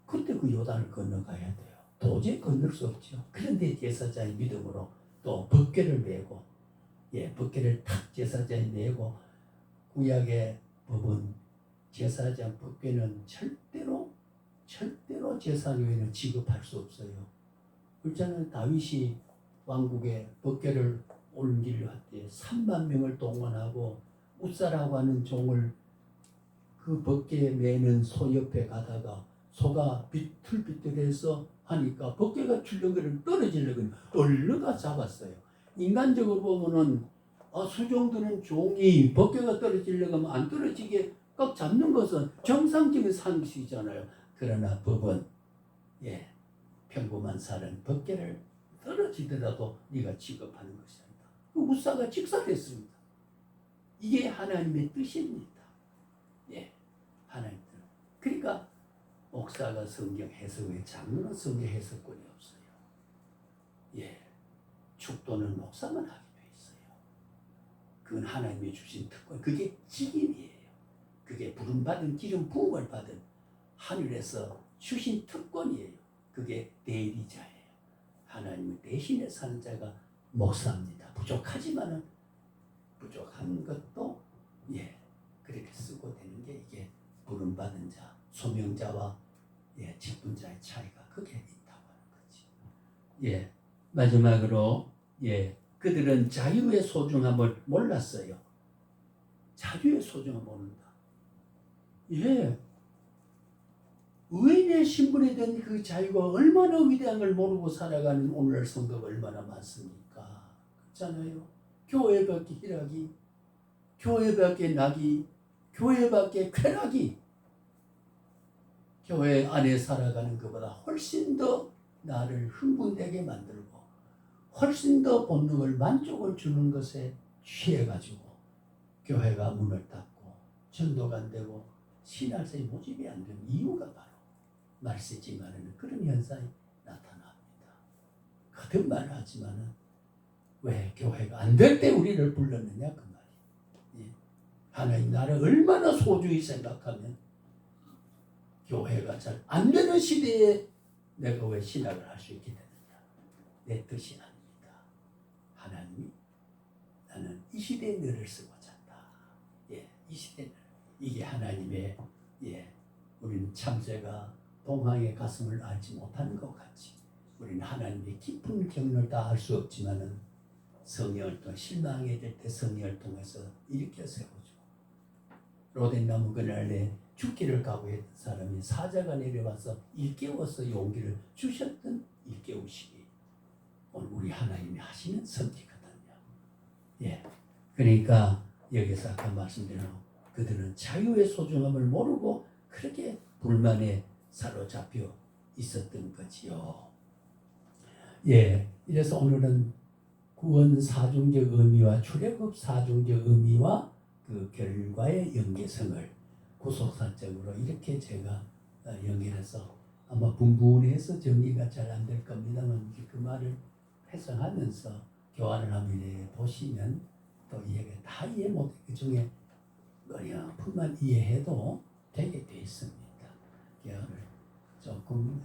그때 그 요단을 건너가야 돼요. 도저히 건널 수 없죠. 그런데 제사장의 믿음으로 또 법궤를 메고 법궤를 탁 제사장이 메고 구약의 법은 제사장 법궤는 절대로 제사교회는 지급할 수 없어요. 그렇잖아요. 다윗이 왕국에 법궤를 옮기려 할 때 3만 명을 동원하고 웃사라고 하는 종을 그 법궤에 매는 소 옆에 가다가 소가 비틀비틀해서 하니까 법궤가 출렁거리면 떨어지려고 얼르가 잡았어요. 인간적으로 보면은 수종드는 종이 법궤가 떨어지려고 하면 안 떨어지게 꽉 잡는 것은 정상적인 상식이잖아요. 그러나 법은 평범한 사람 법궤를 떨어지더라도 네가 취급하는 것이 아니다. 그 무사가 직설했습니다. 이게 하나님의 뜻입니다. 하나님 뜻. 목사가 성경 해석에 장로는 성경 해석권이 없어요. 예, 축도는 목사만 하게 돼 있어요. 그건 하나님이 주신 특권, 그게 직임이에요. 그게 부름받은 기름 부음을 받은 하늘에서 주신 특권이에요. 그게 대리자예요. 하나님을 대신에 사는 자가 목사입니다. 부족하지만은 부족한 것도 예 그렇게 쓰고 되는 게 이게 부름받은 자, 소명자와 예 직분자의 차이가 그게 있다고 하는 거지. 예 마지막으로 예 그들은 자유의 소중함을 몰랐어요. 자유의 소중함을 모른다. 예. 의인의 신분에 대한 그 자유가 얼마나 위대한 걸 모르고 살아가는 오늘날 성도가 얼마나 많습니까? 그렇잖아요. 교회 밖에 희락이, 교회 밖에 낙이, 교회 밖에 쾌락이 교회 안에 살아가는 것보다 훨씬 더 나를 흥분되게 만들고 훨씬 더 본능을 만족을 주는 것에 취해가지고 교회가 문을 닫고 전도가 안 되고 신학생이 모집이 안 되는 이유가 바로 말세지만은 그런 현상이 나타납니다. 거듭 말하지만은 왜 교회가 안 될 때 우리를 불렀느냐 그 말이에요. 예. 하나님 나를 얼마나 소중히 생각하면 교회가 잘 안 되는 시대에 내가 왜 신학을 할 수 있게 되느냐. 내 뜻이 아닙니다. 하나님이 나는 이 시대에 너를 쓰고자 한다. 예, 이 시대는 이게 하나님의 예, 우리는 참새가 동항의 가슴을 알지 못하는 것 같이 우리는 하나님의 깊은 경륜을 다 알 수 없지만은 성령을 통해 실망하게 될 때 성령을 통해서 일으켜 세우죠. 로덴나무 그날에 죽기를 각오했던 사람이 사자가 내려와서 일깨워서 용기를 주셨던 일깨우시기 오늘 우리 하나님이 하시는 선지거든요. 예, 그러니까 여기서 아까 말씀드린 그들은 자유의 소중함을 모르고 그렇게 불만에 사로잡혀 있었던 거지요. 예, 이래서 오늘은 구원 사중적 의미와 출애굽 사중적 의미와 그 결과의 연계성을 구속사적으로 이렇게 제가 연결해서 아마 분분해서 정리가 잘 안 될 겁니다만 그 말을 해석하면서 교환을 하면 보시면 또 이해가 다 이해 못해 그 중에 어렴풋만 이해해도 되게 돼 있습니다. 오늘 조금